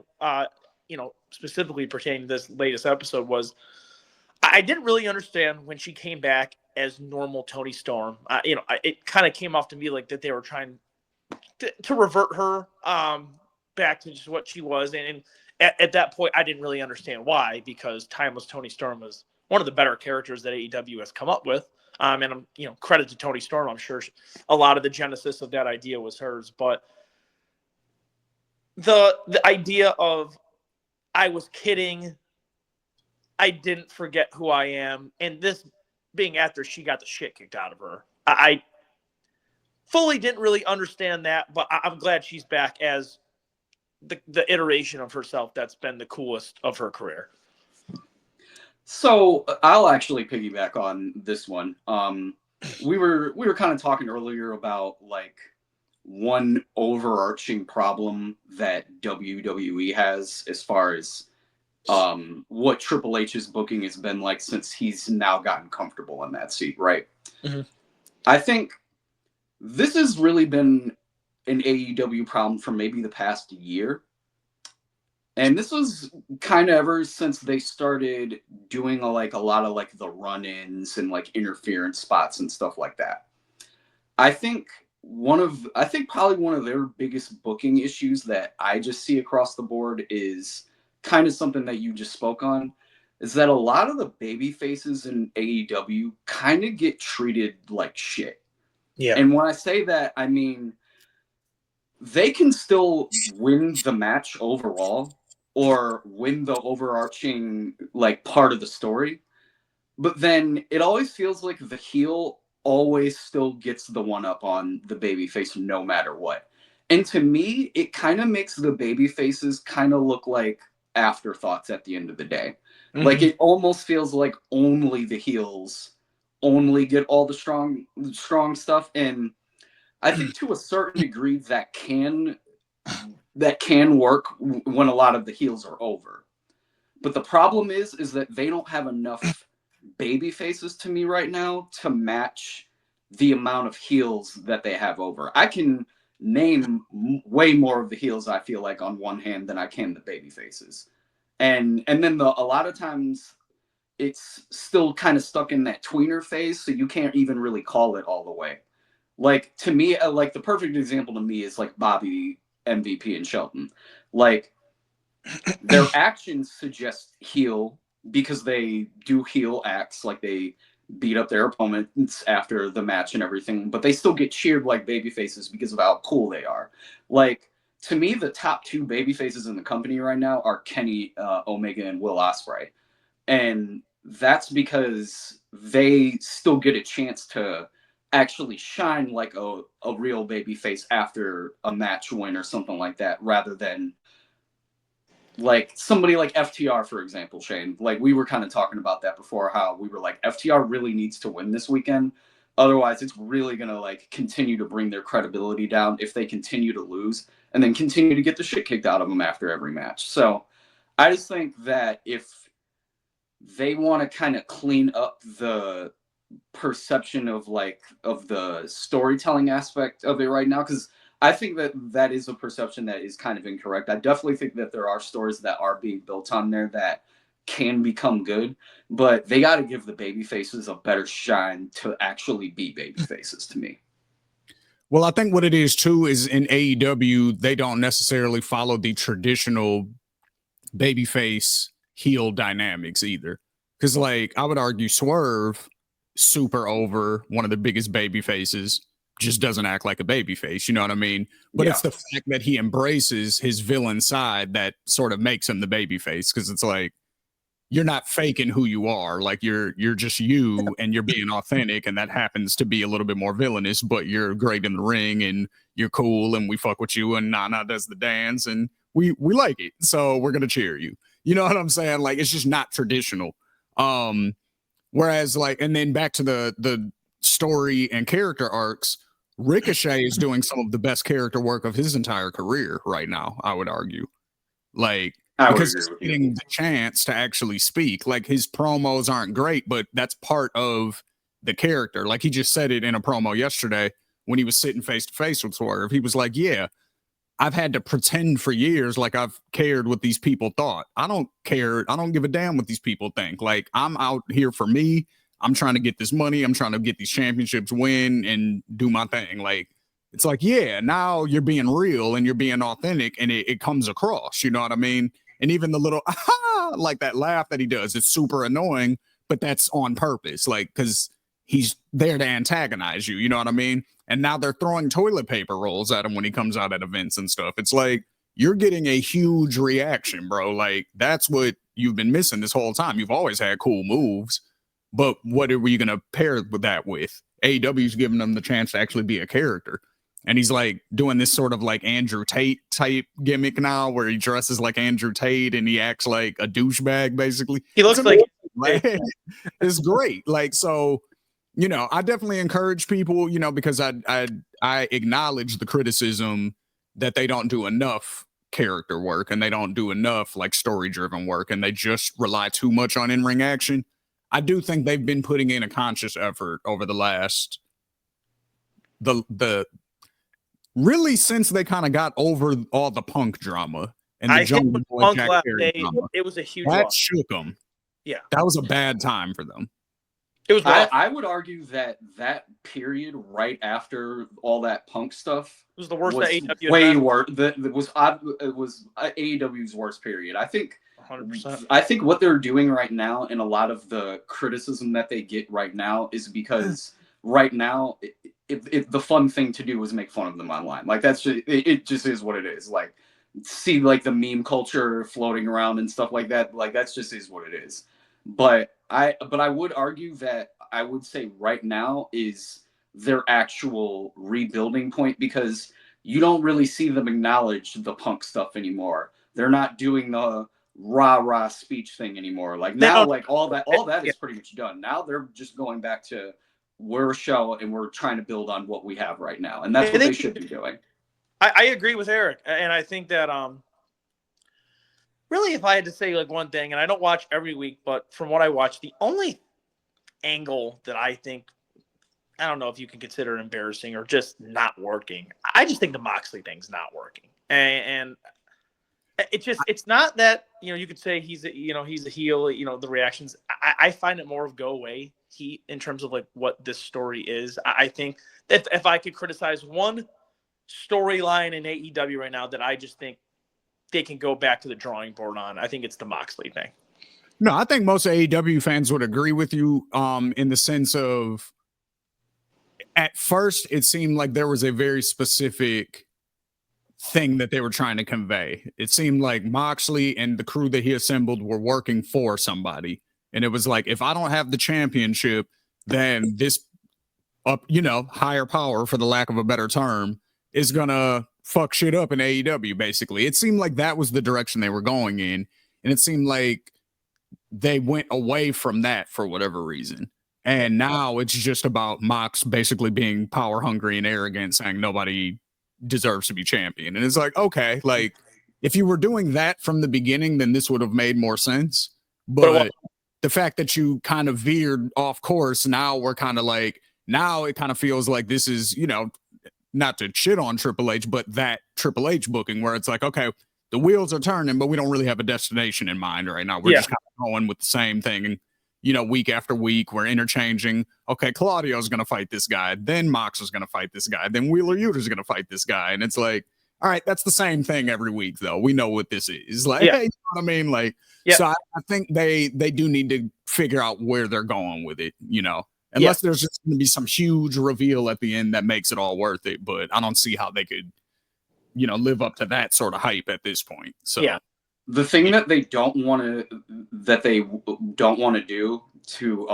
specifically pertaining to this latest episode, was I didn't really understand when she came back as normal Tony Storm. It kind of came off to me like that they were trying to revert her back to just what she was, and at that point, I didn't really understand why, because Timeless Tony Storm was one of the better characters that AEW has come up with. And I'm, credit to Tony Storm. I'm sure a lot of the genesis of that idea was hers, but the idea of I was kidding, I didn't forget who I am, and this being after she got the shit kicked out of her, I fully didn't really understand that, but I'm glad she's back as the iteration of herself that's been the coolest of her career. So I'll actually piggyback on this one. We were kind of talking earlier about like one overarching problem that WWE has as far as what Triple H's booking has been like since he's now gotten comfortable in that seat, right? Mm-hmm. I think this has really been an AEW problem for maybe the past year. And this was kind of ever since they started doing a lot of like the run-ins and like interference spots and stuff like that. I think probably one of their biggest booking issues that I just see across the board is kind of something that you just spoke on, is that a lot of the baby faces in AEW kind of get treated like shit. Yeah. And when I say that, I mean they can still win the match overall or win the overarching like part of the story, but then it always feels like the heel always still gets the one up on the baby face no matter what. And to me, it kind of makes the baby faces kind of look like afterthoughts at the end of the day. Mm-hmm. Like it almost feels like only the heels only get all the strong stuff, and I think to a certain degree that can work when a lot of the heels are over. But the problem is that they don't have enough baby faces to me right now to match the amount of heels that they have over. I can name way more of the heels, I feel like, on one hand than I can the baby faces. And then a lot of times it's still kind of stuck in that tweener phase, so you can't even really call it all the way. Like, to me, like the perfect example to me is like Bobby, MVP, and Shelton. Like, their actions suggest heel because they do heel acts, like they beat up their opponents after the match and everything, but they still get cheered like baby faces because of how cool they are. Like, to me, the top 2 baby faces in the company right now are Kenny Omega and Will Ospreay. And that's because they still get a chance to actually shine like a real baby face after a match win or something like that, rather than like somebody like FTR, for example, Shane. Like, we were kind of talking about that before, how we were like, FTR really needs to win this weekend. Otherwise, it's really going to like continue to bring their credibility down if they continue to lose and then continue to get the shit kicked out of them after every match. So I just think that if they want to kind of clean up the perception of the storytelling aspect of it right now, because I think that is a perception that is kind of incorrect. I definitely think that there are stories that are being built on there that can become good, but they got to give the baby faces a better shine to actually be baby faces to me. Well, I think what it is too is in AEW, they don't necessarily follow the traditional babyface heel dynamics either. Because like I would argue Swerve, super over, one of the biggest baby faces, just doesn't act like a baby face, you know what I mean? But it's the fact that he embraces his villain side that sort of makes him the baby face, because it's like, you're not faking who you are. Like you're just you and you're being authentic, and that happens to be a little bit more villainous, but you're great in the ring and you're cool and we fuck with you and Nana does the dance and we like it. So we're gonna cheer you. You know what I'm saying? Like it's just not traditional. Whereas like, and then back to the story and character arcs, Ricochet is doing some of the best character work of his entire career right now, I would argue. Like because he's getting the chance to actually speak. Like his promos aren't great, but that's part of the character. Like he just said it in a promo yesterday when he was sitting face to face with Swerve. He was like, yeah, I've had to pretend for years like I've cared what these people thought. I don't care. I don't give a damn what these people think. Like I'm out here for me. I'm trying to get this money. I'm trying to get these championships, win, and do my thing. Like it's like, yeah, now you're being real and you're being authentic, and it comes across. You know what I mean? And even the little like that laugh that he does, it's super annoying, but that's on purpose. Like because he's there to antagonize you. You know what I mean? And now they're throwing toilet paper rolls at him when he comes out at events and stuff. It's like you're getting a huge reaction, bro. Like that's what you've been missing this whole time. You've always had cool moves, but what are we going to pair with that with? AEW's giving them the chance to actually be a character. And he's like doing this sort of like Andrew Tate type gimmick now where he dresses like Andrew Tate and he acts like a douchebag, basically. He looks like it's great. Like, so, you know, I definitely encourage people, you know, because I acknowledge the criticism that they don't do enough character work and they don't do enough like story driven work and they just rely too much on in-ring action. I do think they've been putting in a conscious effort over the last really since they kind of got over all the Punk drama and the Jungle Boy Jack Perry drama. It was a huge that loss. shook them. Yeah, that was a bad time for them. It was. I would argue that period right after all that Punk stuff was the worst. AEW way worse. It was AEW's worst period. I think 100%. I think what they're doing right now, and a lot of the criticism that they get right now, is because right now, if the fun thing to do is make fun of them online. Like that's just it just is what it is. Like see like the meme culture floating around and stuff like that. Like that's just is what it is. But I would argue that I would say right now is their actual rebuilding point because you don't really see them acknowledge the Punk stuff anymore. They're not doing the rah speech thing anymore. Like now, like all that is pretty much done. Now they're just going back to we're a show and we're trying to build on what we have right now, and that's what they should be doing. I agree with Eric, and I think that really, if I had to say like one thing, and I don't watch every week, but from what I watch, the only angle that I think, I don't know if you can consider it embarrassing or just not working. I just think the Moxley thing's not working, and it's not that, you know, you could say he's a heel, you know, the reactions. I find it more of go away heat in terms of like what this story is. I think that if I could criticize one storyline in AEW right now that I just think they can go back to the drawing board on, I think it's the Moxley thing. No, I think most AEW fans would agree with you in the sense of at first it seemed like there was a very specific thing that they were trying to convey. It seemed like Moxley and the crew that he assembled were working for somebody. And it was like, if I don't have the championship, then this higher power, for the lack of a better term, is gonna fuck shit up in AEW, basically. It seemed like that was the direction they were going in. And it seemed like they went away from that for whatever reason. And now it's just about Mox basically being power hungry and arrogant, saying nobody deserves to be champion. And it's like, okay, like if you were doing that from the beginning, then this would have made more sense. But the fact that you kind of veered off course, now we're kind of like, now it kind of feels like this is, you know, not to shit on Triple H, but that Triple H booking where it's like, okay, the wheels are turning, but we don't really have a destination in mind right now. We're just kind of going with the same thing. And, you know, week after week, we're interchanging. Okay, Claudio's going to fight this guy. Then Mox is going to fight this guy. Then Wheeler Yutta's going to fight this guy. And it's like, all right, that's the same thing every week, though. We know what this is. Like, hey, you know what I mean? Like, so I think they do need to figure out where they're going with it, you know, unless there's just going to be some huge reveal at the end that makes it all worth it. But I don't see how they could, you know, live up to that sort of hype at this point. So, The thing that they don't want to do to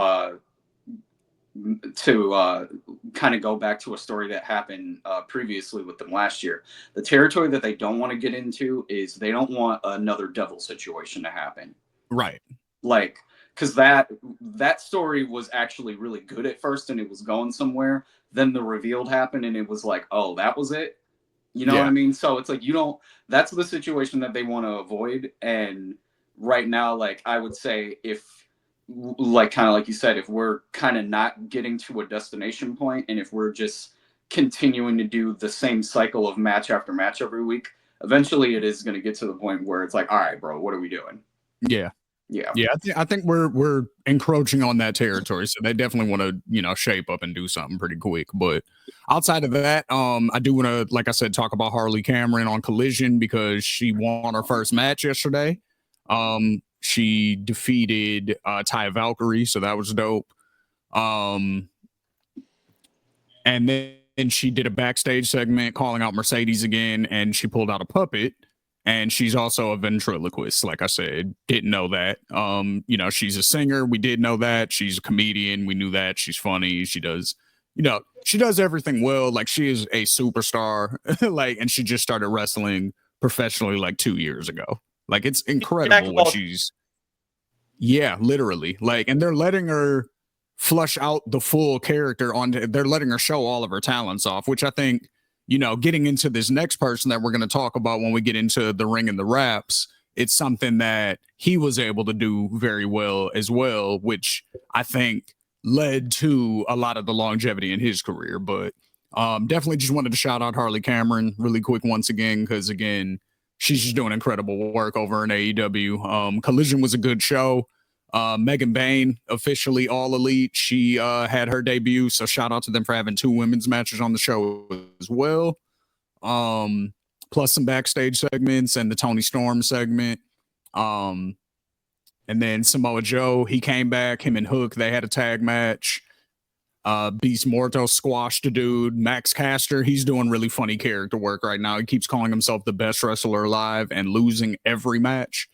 kind of go back to a story that happened previously with them last year. The territory that they don't want to get into is they don't want another devil situation to happen. Right. Like, because that story was actually really good at first and it was going somewhere. Then the reveal happened and it was like, oh, that was it. You know what I mean? So it's like, that's the situation that they want to avoid. And right now, like, I would say if, like, kind of like you said, if we're kind of not getting to a destination point and if we're just continuing to do the same cycle of match after match every week, eventually it is going to get to the point where it's like, all right, bro, what are we doing? Yeah. I think we're encroaching on that territory, so they definitely want to shape up and do something pretty quick. But outside of that, I do want to, like I said, talk about Harley Cameron on Collision because she won her first match yesterday. She defeated Taya Valkyrie, so that was dope. And then she did a backstage segment calling out Mercedes again, and she pulled out a puppet. And she's also a ventriloquist, like I said. Didn't know that. She's a singer. We did know that. She's a comedian. We knew that. She's funny. She does, she does everything well. Like, she is a superstar. And she just started wrestling professionally like 2 years ago. Like, it's incredible what she's. Yeah, literally. And they're letting her flush out the full character they're letting her show all of her talents off, which I think, getting into this next person that we're going to talk about when we get into the ring and the raps, it's something that he was able to do very well as well, which I think led to a lot of the longevity in his career. But definitely just wanted to shout out Harley Cameron really quick once again, because again, she's just doing incredible work over in AEW. Collision was a good show. Megan Bain, officially All Elite. She had her debut, so shout out to them for having 2 women's matches on the show as well. Plus some backstage segments and the Tony Storm segment. And then Samoa Joe, he came back. Him and Hook, they had a tag match. Beast Morto squashed a dude. Max Caster, he's doing really funny character work right now. He keeps calling himself the best wrestler alive and losing every match.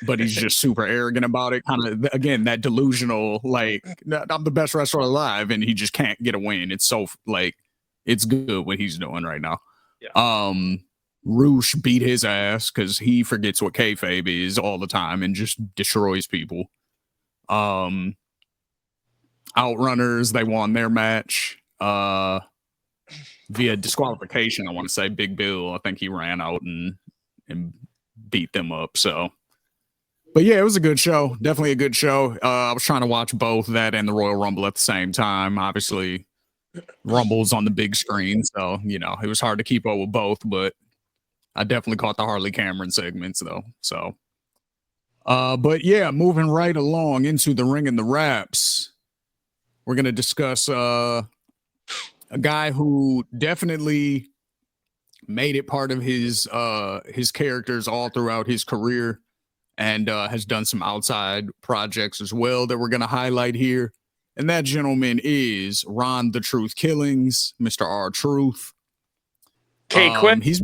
But he's just super arrogant about it. Kind of, again, that delusional, I'm the best wrestler alive, and he just can't get a win. It's so, it's good what he's doing right now. Yeah. Roosh beat his ass because he forgets what kayfabe is all the time and just destroys people. Outrunners, they won their match via disqualification. I want to say Big Bill, I think he ran out and beat them up. So, but yeah, it was a good show. Definitely a good show. I was trying to watch both that and the Royal Rumble at the same time. Obviously, Rumble's on the big screen, so it was hard to keep up with both. But I definitely caught the Harley Cameron segments though. So, but yeah, moving right along into the ring and the raps, we're gonna discuss a guy who definitely made it part of his characters all throughout his career. And has done some outside projects as well that we're going to highlight here. And that gentleman is Ron the Truth Killings, Mr. R Truth. K-Quick. He's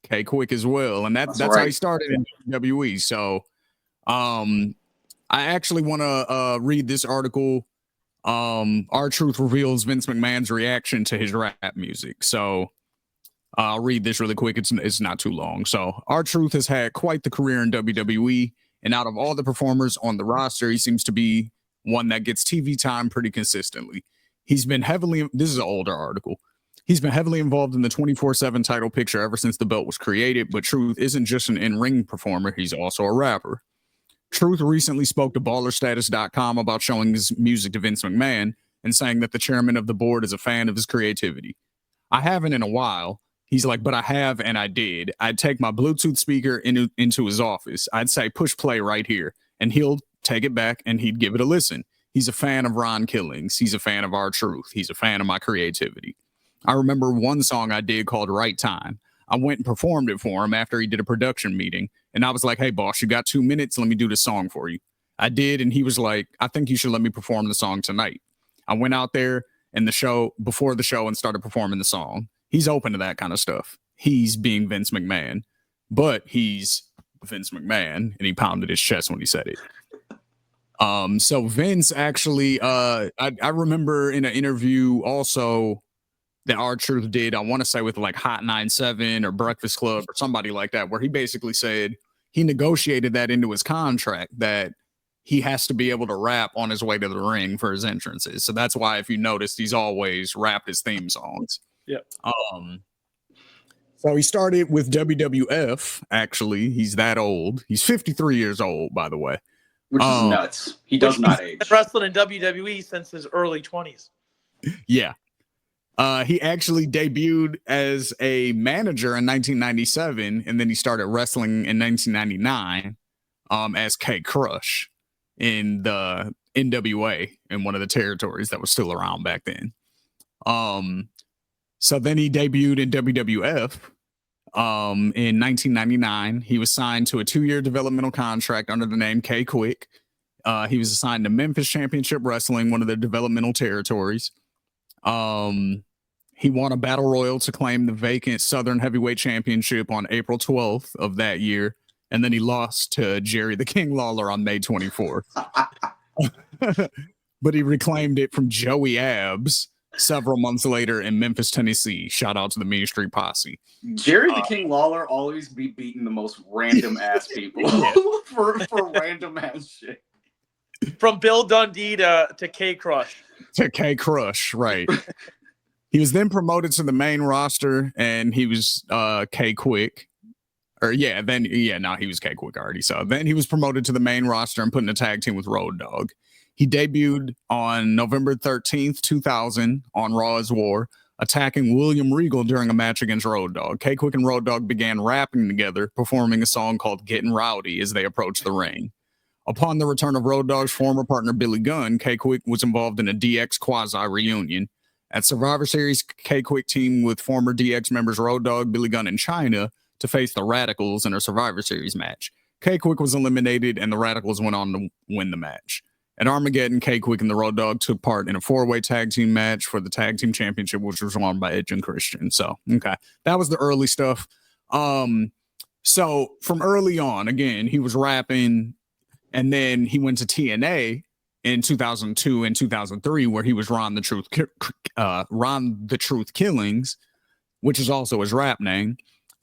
K-Quick as well. And that's right. How he started in WWE. So I actually want to read this article. R Truth reveals Vince McMahon's reaction to his rap music. So I'll read this really quick. It's not too long. So R Truth has had quite the career in WWE, and out of all the performers on the roster, he seems to be one that gets TV time pretty consistently. He's been this is an older article. He's been heavily involved in the 24/7 title picture ever since the belt was created, but Truth isn't just an in-ring performer. He's also a rapper. Truth recently spoke to BallerStatus.com about showing his music to Vince McMahon and saying that the chairman of the board is a fan of his creativity. I haven't in a while. He's like, but I have and I did. I'd take my Bluetooth speaker into his office. I'd say, push play right here. And he'll take it back and he'd give it a listen. He's a fan of Ron Killings. He's a fan of R Truth. He's a fan of my creativity. I remember one song I did called Right Time. I went and performed it for him after he did a production meeting. And I was like, hey, boss, you got 2 minutes? Let me do the song for you. I did. And he was like, I think you should let me perform the song tonight. I went out there before the show and started performing the song. He's open to that kind of stuff. he's being Vince McMahon, but he's Vince McMahon, and he pounded his chest when he said it. So Vince actually, I remember in an interview also that R-Truth did, I want to say with like Hot 97 or Breakfast Club or somebody like that, where he basically said he negotiated that into his contract that he has to be able to rap on his way to the ring for his entrances. So that's why, if you noticed, he's always rapped his theme songs. Yeah. So he started with WWF. Actually, he's that old. He's 53 years old, by the way. Which is nuts. He does not age. He's wrestled in WWE since his early 20s. Yeah. He actually debuted as a manager in 1997, and then he started wrestling in 1999 as K Crush in the NWA, in one of the territories that was still around back then. So then he debuted in WWF in 1999. He was signed to a 2-year developmental contract under the name K Quick. He was assigned to Memphis Championship Wrestling, one of the developmental territories. He won a battle royal to claim the vacant Southern Heavyweight Championship on April 12th of that year. And then he lost to Jerry the King Lawler on May 24th. But he reclaimed it from Joey Abs several months later in Memphis, Tennessee. Shout out to the Mean Street Posse. Jerry the King Lawler always be beating the most random ass people for random ass shit. From Bill Dundee to K Crush. To K Crush, right. He was then promoted to the main roster, and he was K Quick. He was K Quick already. So then he was promoted to the main roster and put in a tag team with Road Dogg. He debuted on November 13th, 2000 on Raw is War, attacking William Regal during a match against Road Dogg. K Quick and Road Dogg began rapping together, performing a song called Getting Rowdy as they approached the ring. Upon the return of Road Dogg's former partner Billy Gunn, K Quick was involved in a DX quasi reunion. At Survivor Series, K Quick teamed with former DX members Road Dogg, Billy Gunn, and Chyna to face the Radicals in a Survivor Series match. K Quick was eliminated, and the Radicals went on to win the match. At Armageddon, K Quick and the Road Dogg took part in a 4-way tag team match for the tag team championship, which was won by Edge and Christian. So, okay, that was the early stuff. So from early on, again, he was rapping, and then he went to TNA in 2002 and 2003, where he was Ron the Truth Killings, which is also his rap name.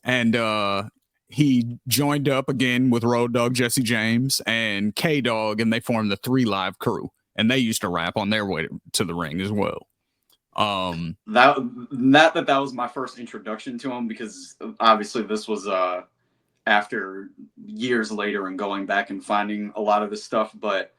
And he joined up again with Road Dogg, Jesse James, and K-Dog, and they formed the 3 Live Crew. And they used to rap on their way to the ring as well. That was my first introduction to him, because obviously this was after years later and going back and finding a lot of this stuff. But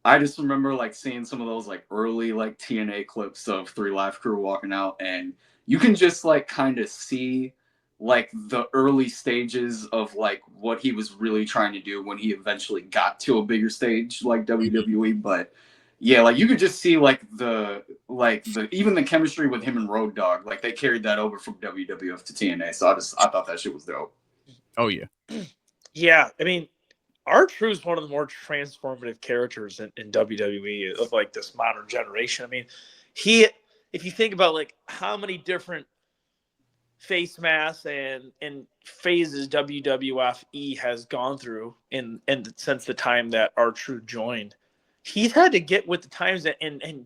I just remember like seeing some of those like early like TNA clips of 3 Live Crew walking out, and you can just like kind of see like the early stages of like what he was really trying to do when he eventually got to a bigger stage like WWE. But yeah, like you could just see like the even the chemistry with him and Road Dogg, like they carried that over from WWF to TNA. So I thought that shit was dope. Oh yeah. Yeah, I mean, R-Truth is one of the more transformative characters in WWE of like this modern generation. I mean, if you think about like how many different face masks and phases WWFE has gone through in since the time that R-Truth joined, he's had to get with the times and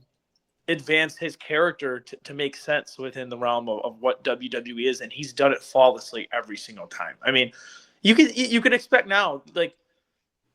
advance his character to make sense within the realm of what WWE is, and he's done it flawlessly every single time. I mean, you can expect now, like,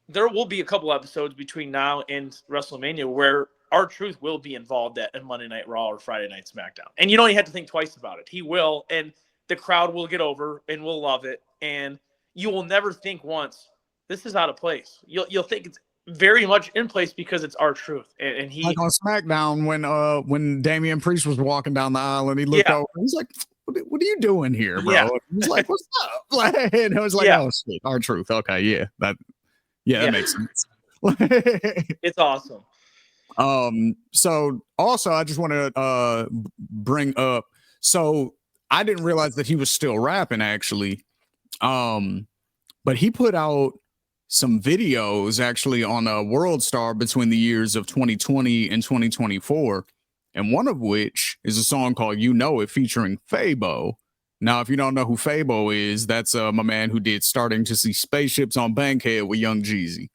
there will be a couple episodes between now and WrestleMania where R-Truth will be involved at Monday Night Raw or Friday Night SmackDown. And you don't even have to think twice about it. He will, and the crowd will get over and will love it. And you will never think once, this is out of place. You'll think it's very much in place because it's R-Truth. And he, like on SmackDown when Damian Priest was walking down the aisle and he looked over, he's like, what are you doing here, bro? Yeah. He's like, what's up? And I was like, oh shit, R-Truth. Okay, yeah. That makes sense. It's awesome. So also I just want to bring up, so I didn't realize that he was still rapping actually. But he put out some videos actually on a World Star between the years of 2020 and 2024. And one of which is a song called You Know It featuring Fabo. Now, if you don't know who Fabo is, that's my man who did Starting to See Spaceships on Bankhead with Young Jeezy.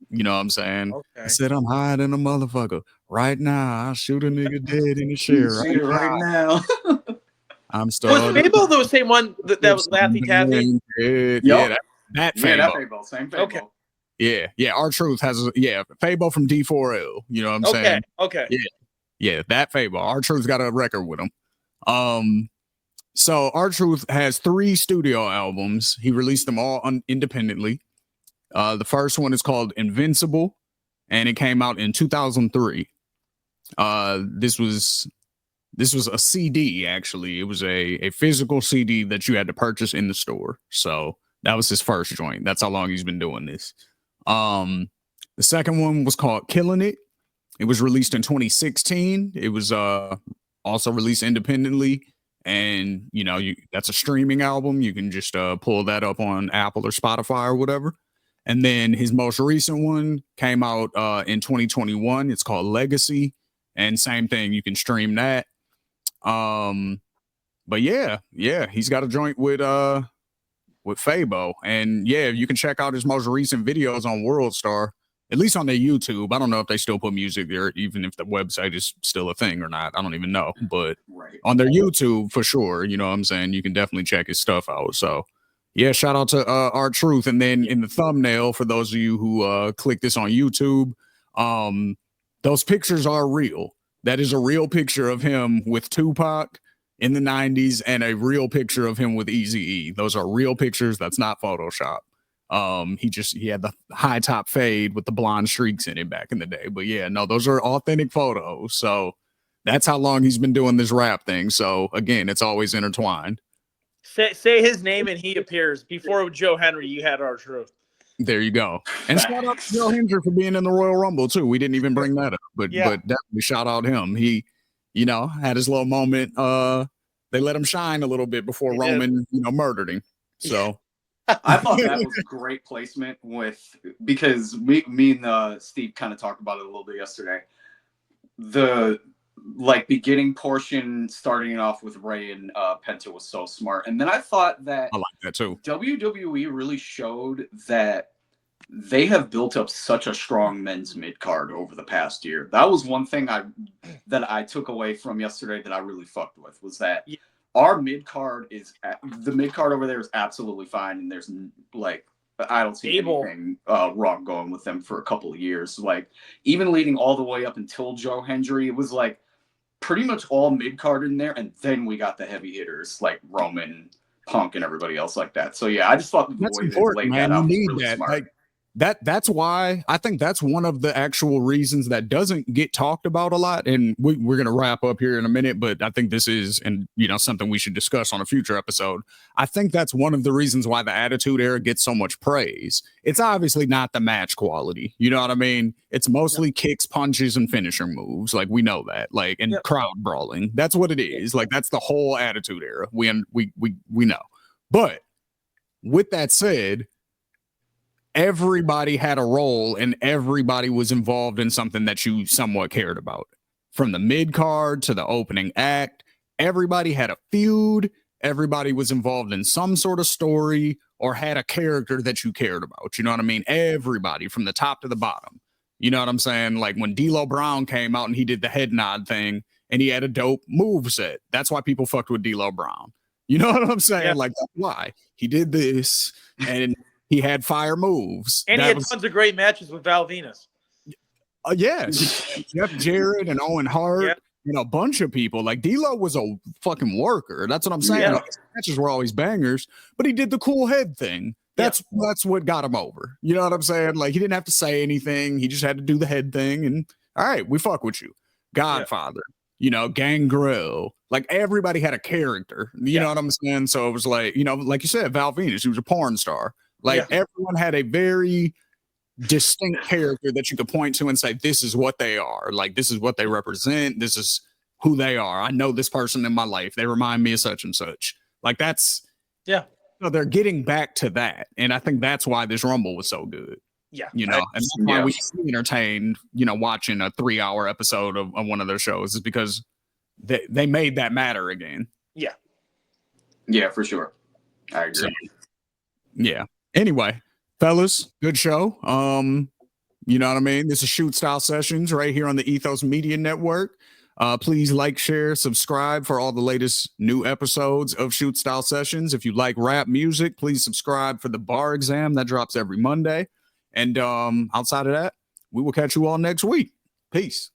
You know what I'm saying? I Okay. said I'm higher than a motherfucker. Right now, I'll shoot a nigga dead in the share. See it right now. I'm Was starting. Fable the same one that was Laffy Taffy? Yeah, Yup. that Yeah, that Fabo. Fable. Same Fable. Okay. Yeah. R-Truth has Fabo from D4L. You know what I'm Okay. saying? Okay. Yeah, that Fabo. R-Truth's got a record with him. So R-Truth has 3 studio albums. He released them all independently. The first one is called Invincible, and it came out in 2003. This was a CD, actually. It was a physical CD that you had to purchase in the store. So that was his first joint. That's how long he's been doing this. The second one was called Killing It. It was released in 2016. It was also released independently. And that's a streaming album. You can just pull that up on Apple or Spotify or whatever. And then his most recent one came out in 2021. It's called Legacy. And same thing, you can stream that. But yeah, he's got a joint with Fabo. And yeah, you can check out his most recent videos on WorldStar, at least on their YouTube. I don't know if they still put music there, even if the website is still a thing or not. I don't even know. But on their YouTube, for sure, you know what I'm saying? You can definitely check his stuff out. So yeah, shout out to R-Truth. And then in the thumbnail, for those of you who click this on YouTube, those pictures are real. That is a real picture of him with Tupac in the 90s and a real picture of him with Eazy-E. Those are real pictures. That's not Photoshop. He had the high top fade with the blonde streaks in it back in the day. But yeah, no, those are authentic photos. So that's how long he's been doing this rap thing. So again, it's always intertwined. Say his name and he appears. Before Joe Henry, you had R-Truth. There you go. And shout out to Joe Hendry for being in the Royal Rumble too. We didn't even bring that up, but definitely shout out him. He, had his little moment. They let him shine a little bit before Roman, murdered him. So I thought that was a great placement because me and Steve kind of talked about it a little bit yesterday. The beginning portion starting it off with Ray and Penta was so smart. And then I thought that I like that too. WWE really showed that they have built up such a strong men's mid card over the past year. That was one thing that I took away from yesterday that I really fucked with, was that our mid card over there is absolutely fine. And there's I don't see anything wrong going with them for a couple of years. Even leading all the way up until Joe Hendry, it was pretty much all mid-card in there, and then we got the heavy hitters like Roman, Punk, and everybody else like that. So yeah, I just thought the way they laid that out was really smart. That's why I think that's one of the actual reasons that doesn't get talked about a lot. And we're gonna wrap up here in a minute, but I think this is something we should discuss on a future episode. I think that's one of the reasons why the Attitude Era gets so much praise. It's obviously not the match quality, you know what I mean? It's mostly kicks, punches, and finisher moves. We know that, and crowd brawling. That's what it is. That's the whole Attitude Era. We know. But with that said, everybody had a role and everybody was involved in something that you somewhat cared about. From the mid card to the opening act, everybody had a feud. Everybody was involved in some sort of story or had a character that you cared about. You know what I mean? Everybody from the top to the bottom. You know what I'm saying? When D'Lo Brown came out and he did the head nod thing and he had a dope move set. That's why people fucked with D'Lo Brown. You know what I'm saying? Yeah. That's why he did this and he had fire moves. And he had tons of great matches with Val Venus. Yes. Jeff Jarrett and Owen Hart. A bunch of people. D'Lo was a fucking worker. That's what I'm saying. Yeah. His matches were always bangers, but he did the cool head thing. That's what got him over. You know what I'm saying? He didn't have to say anything. He just had to do the head thing. And all right, we fuck with you. Godfather, Gangrel. Everybody had a character. You know what I'm saying? So it was like you said, Val Venus, she was a porn star. Everyone had a very distinct character that you could point to and say, this is what they are. This is what they represent. This is who they are. I know this person in my life. They remind me of such and such. That's So they're getting back to that. And I think that's why this Rumble was so good. Yeah. And that's why we entertained, watching a 3-hour episode of one of their shows, is because they made that matter again. Yeah. Yeah, for sure. I agree. So, yeah. Anyway, fellas, good show. You know what I mean? This is Shoot Style Sessions right here on the Ethos Media Network. Please like, share, subscribe for all the latest new episodes of Shoot Style Sessions. If you like rap music, please subscribe for the bar exam that drops every Monday. And outside of that, we will catch you all next week. Peace.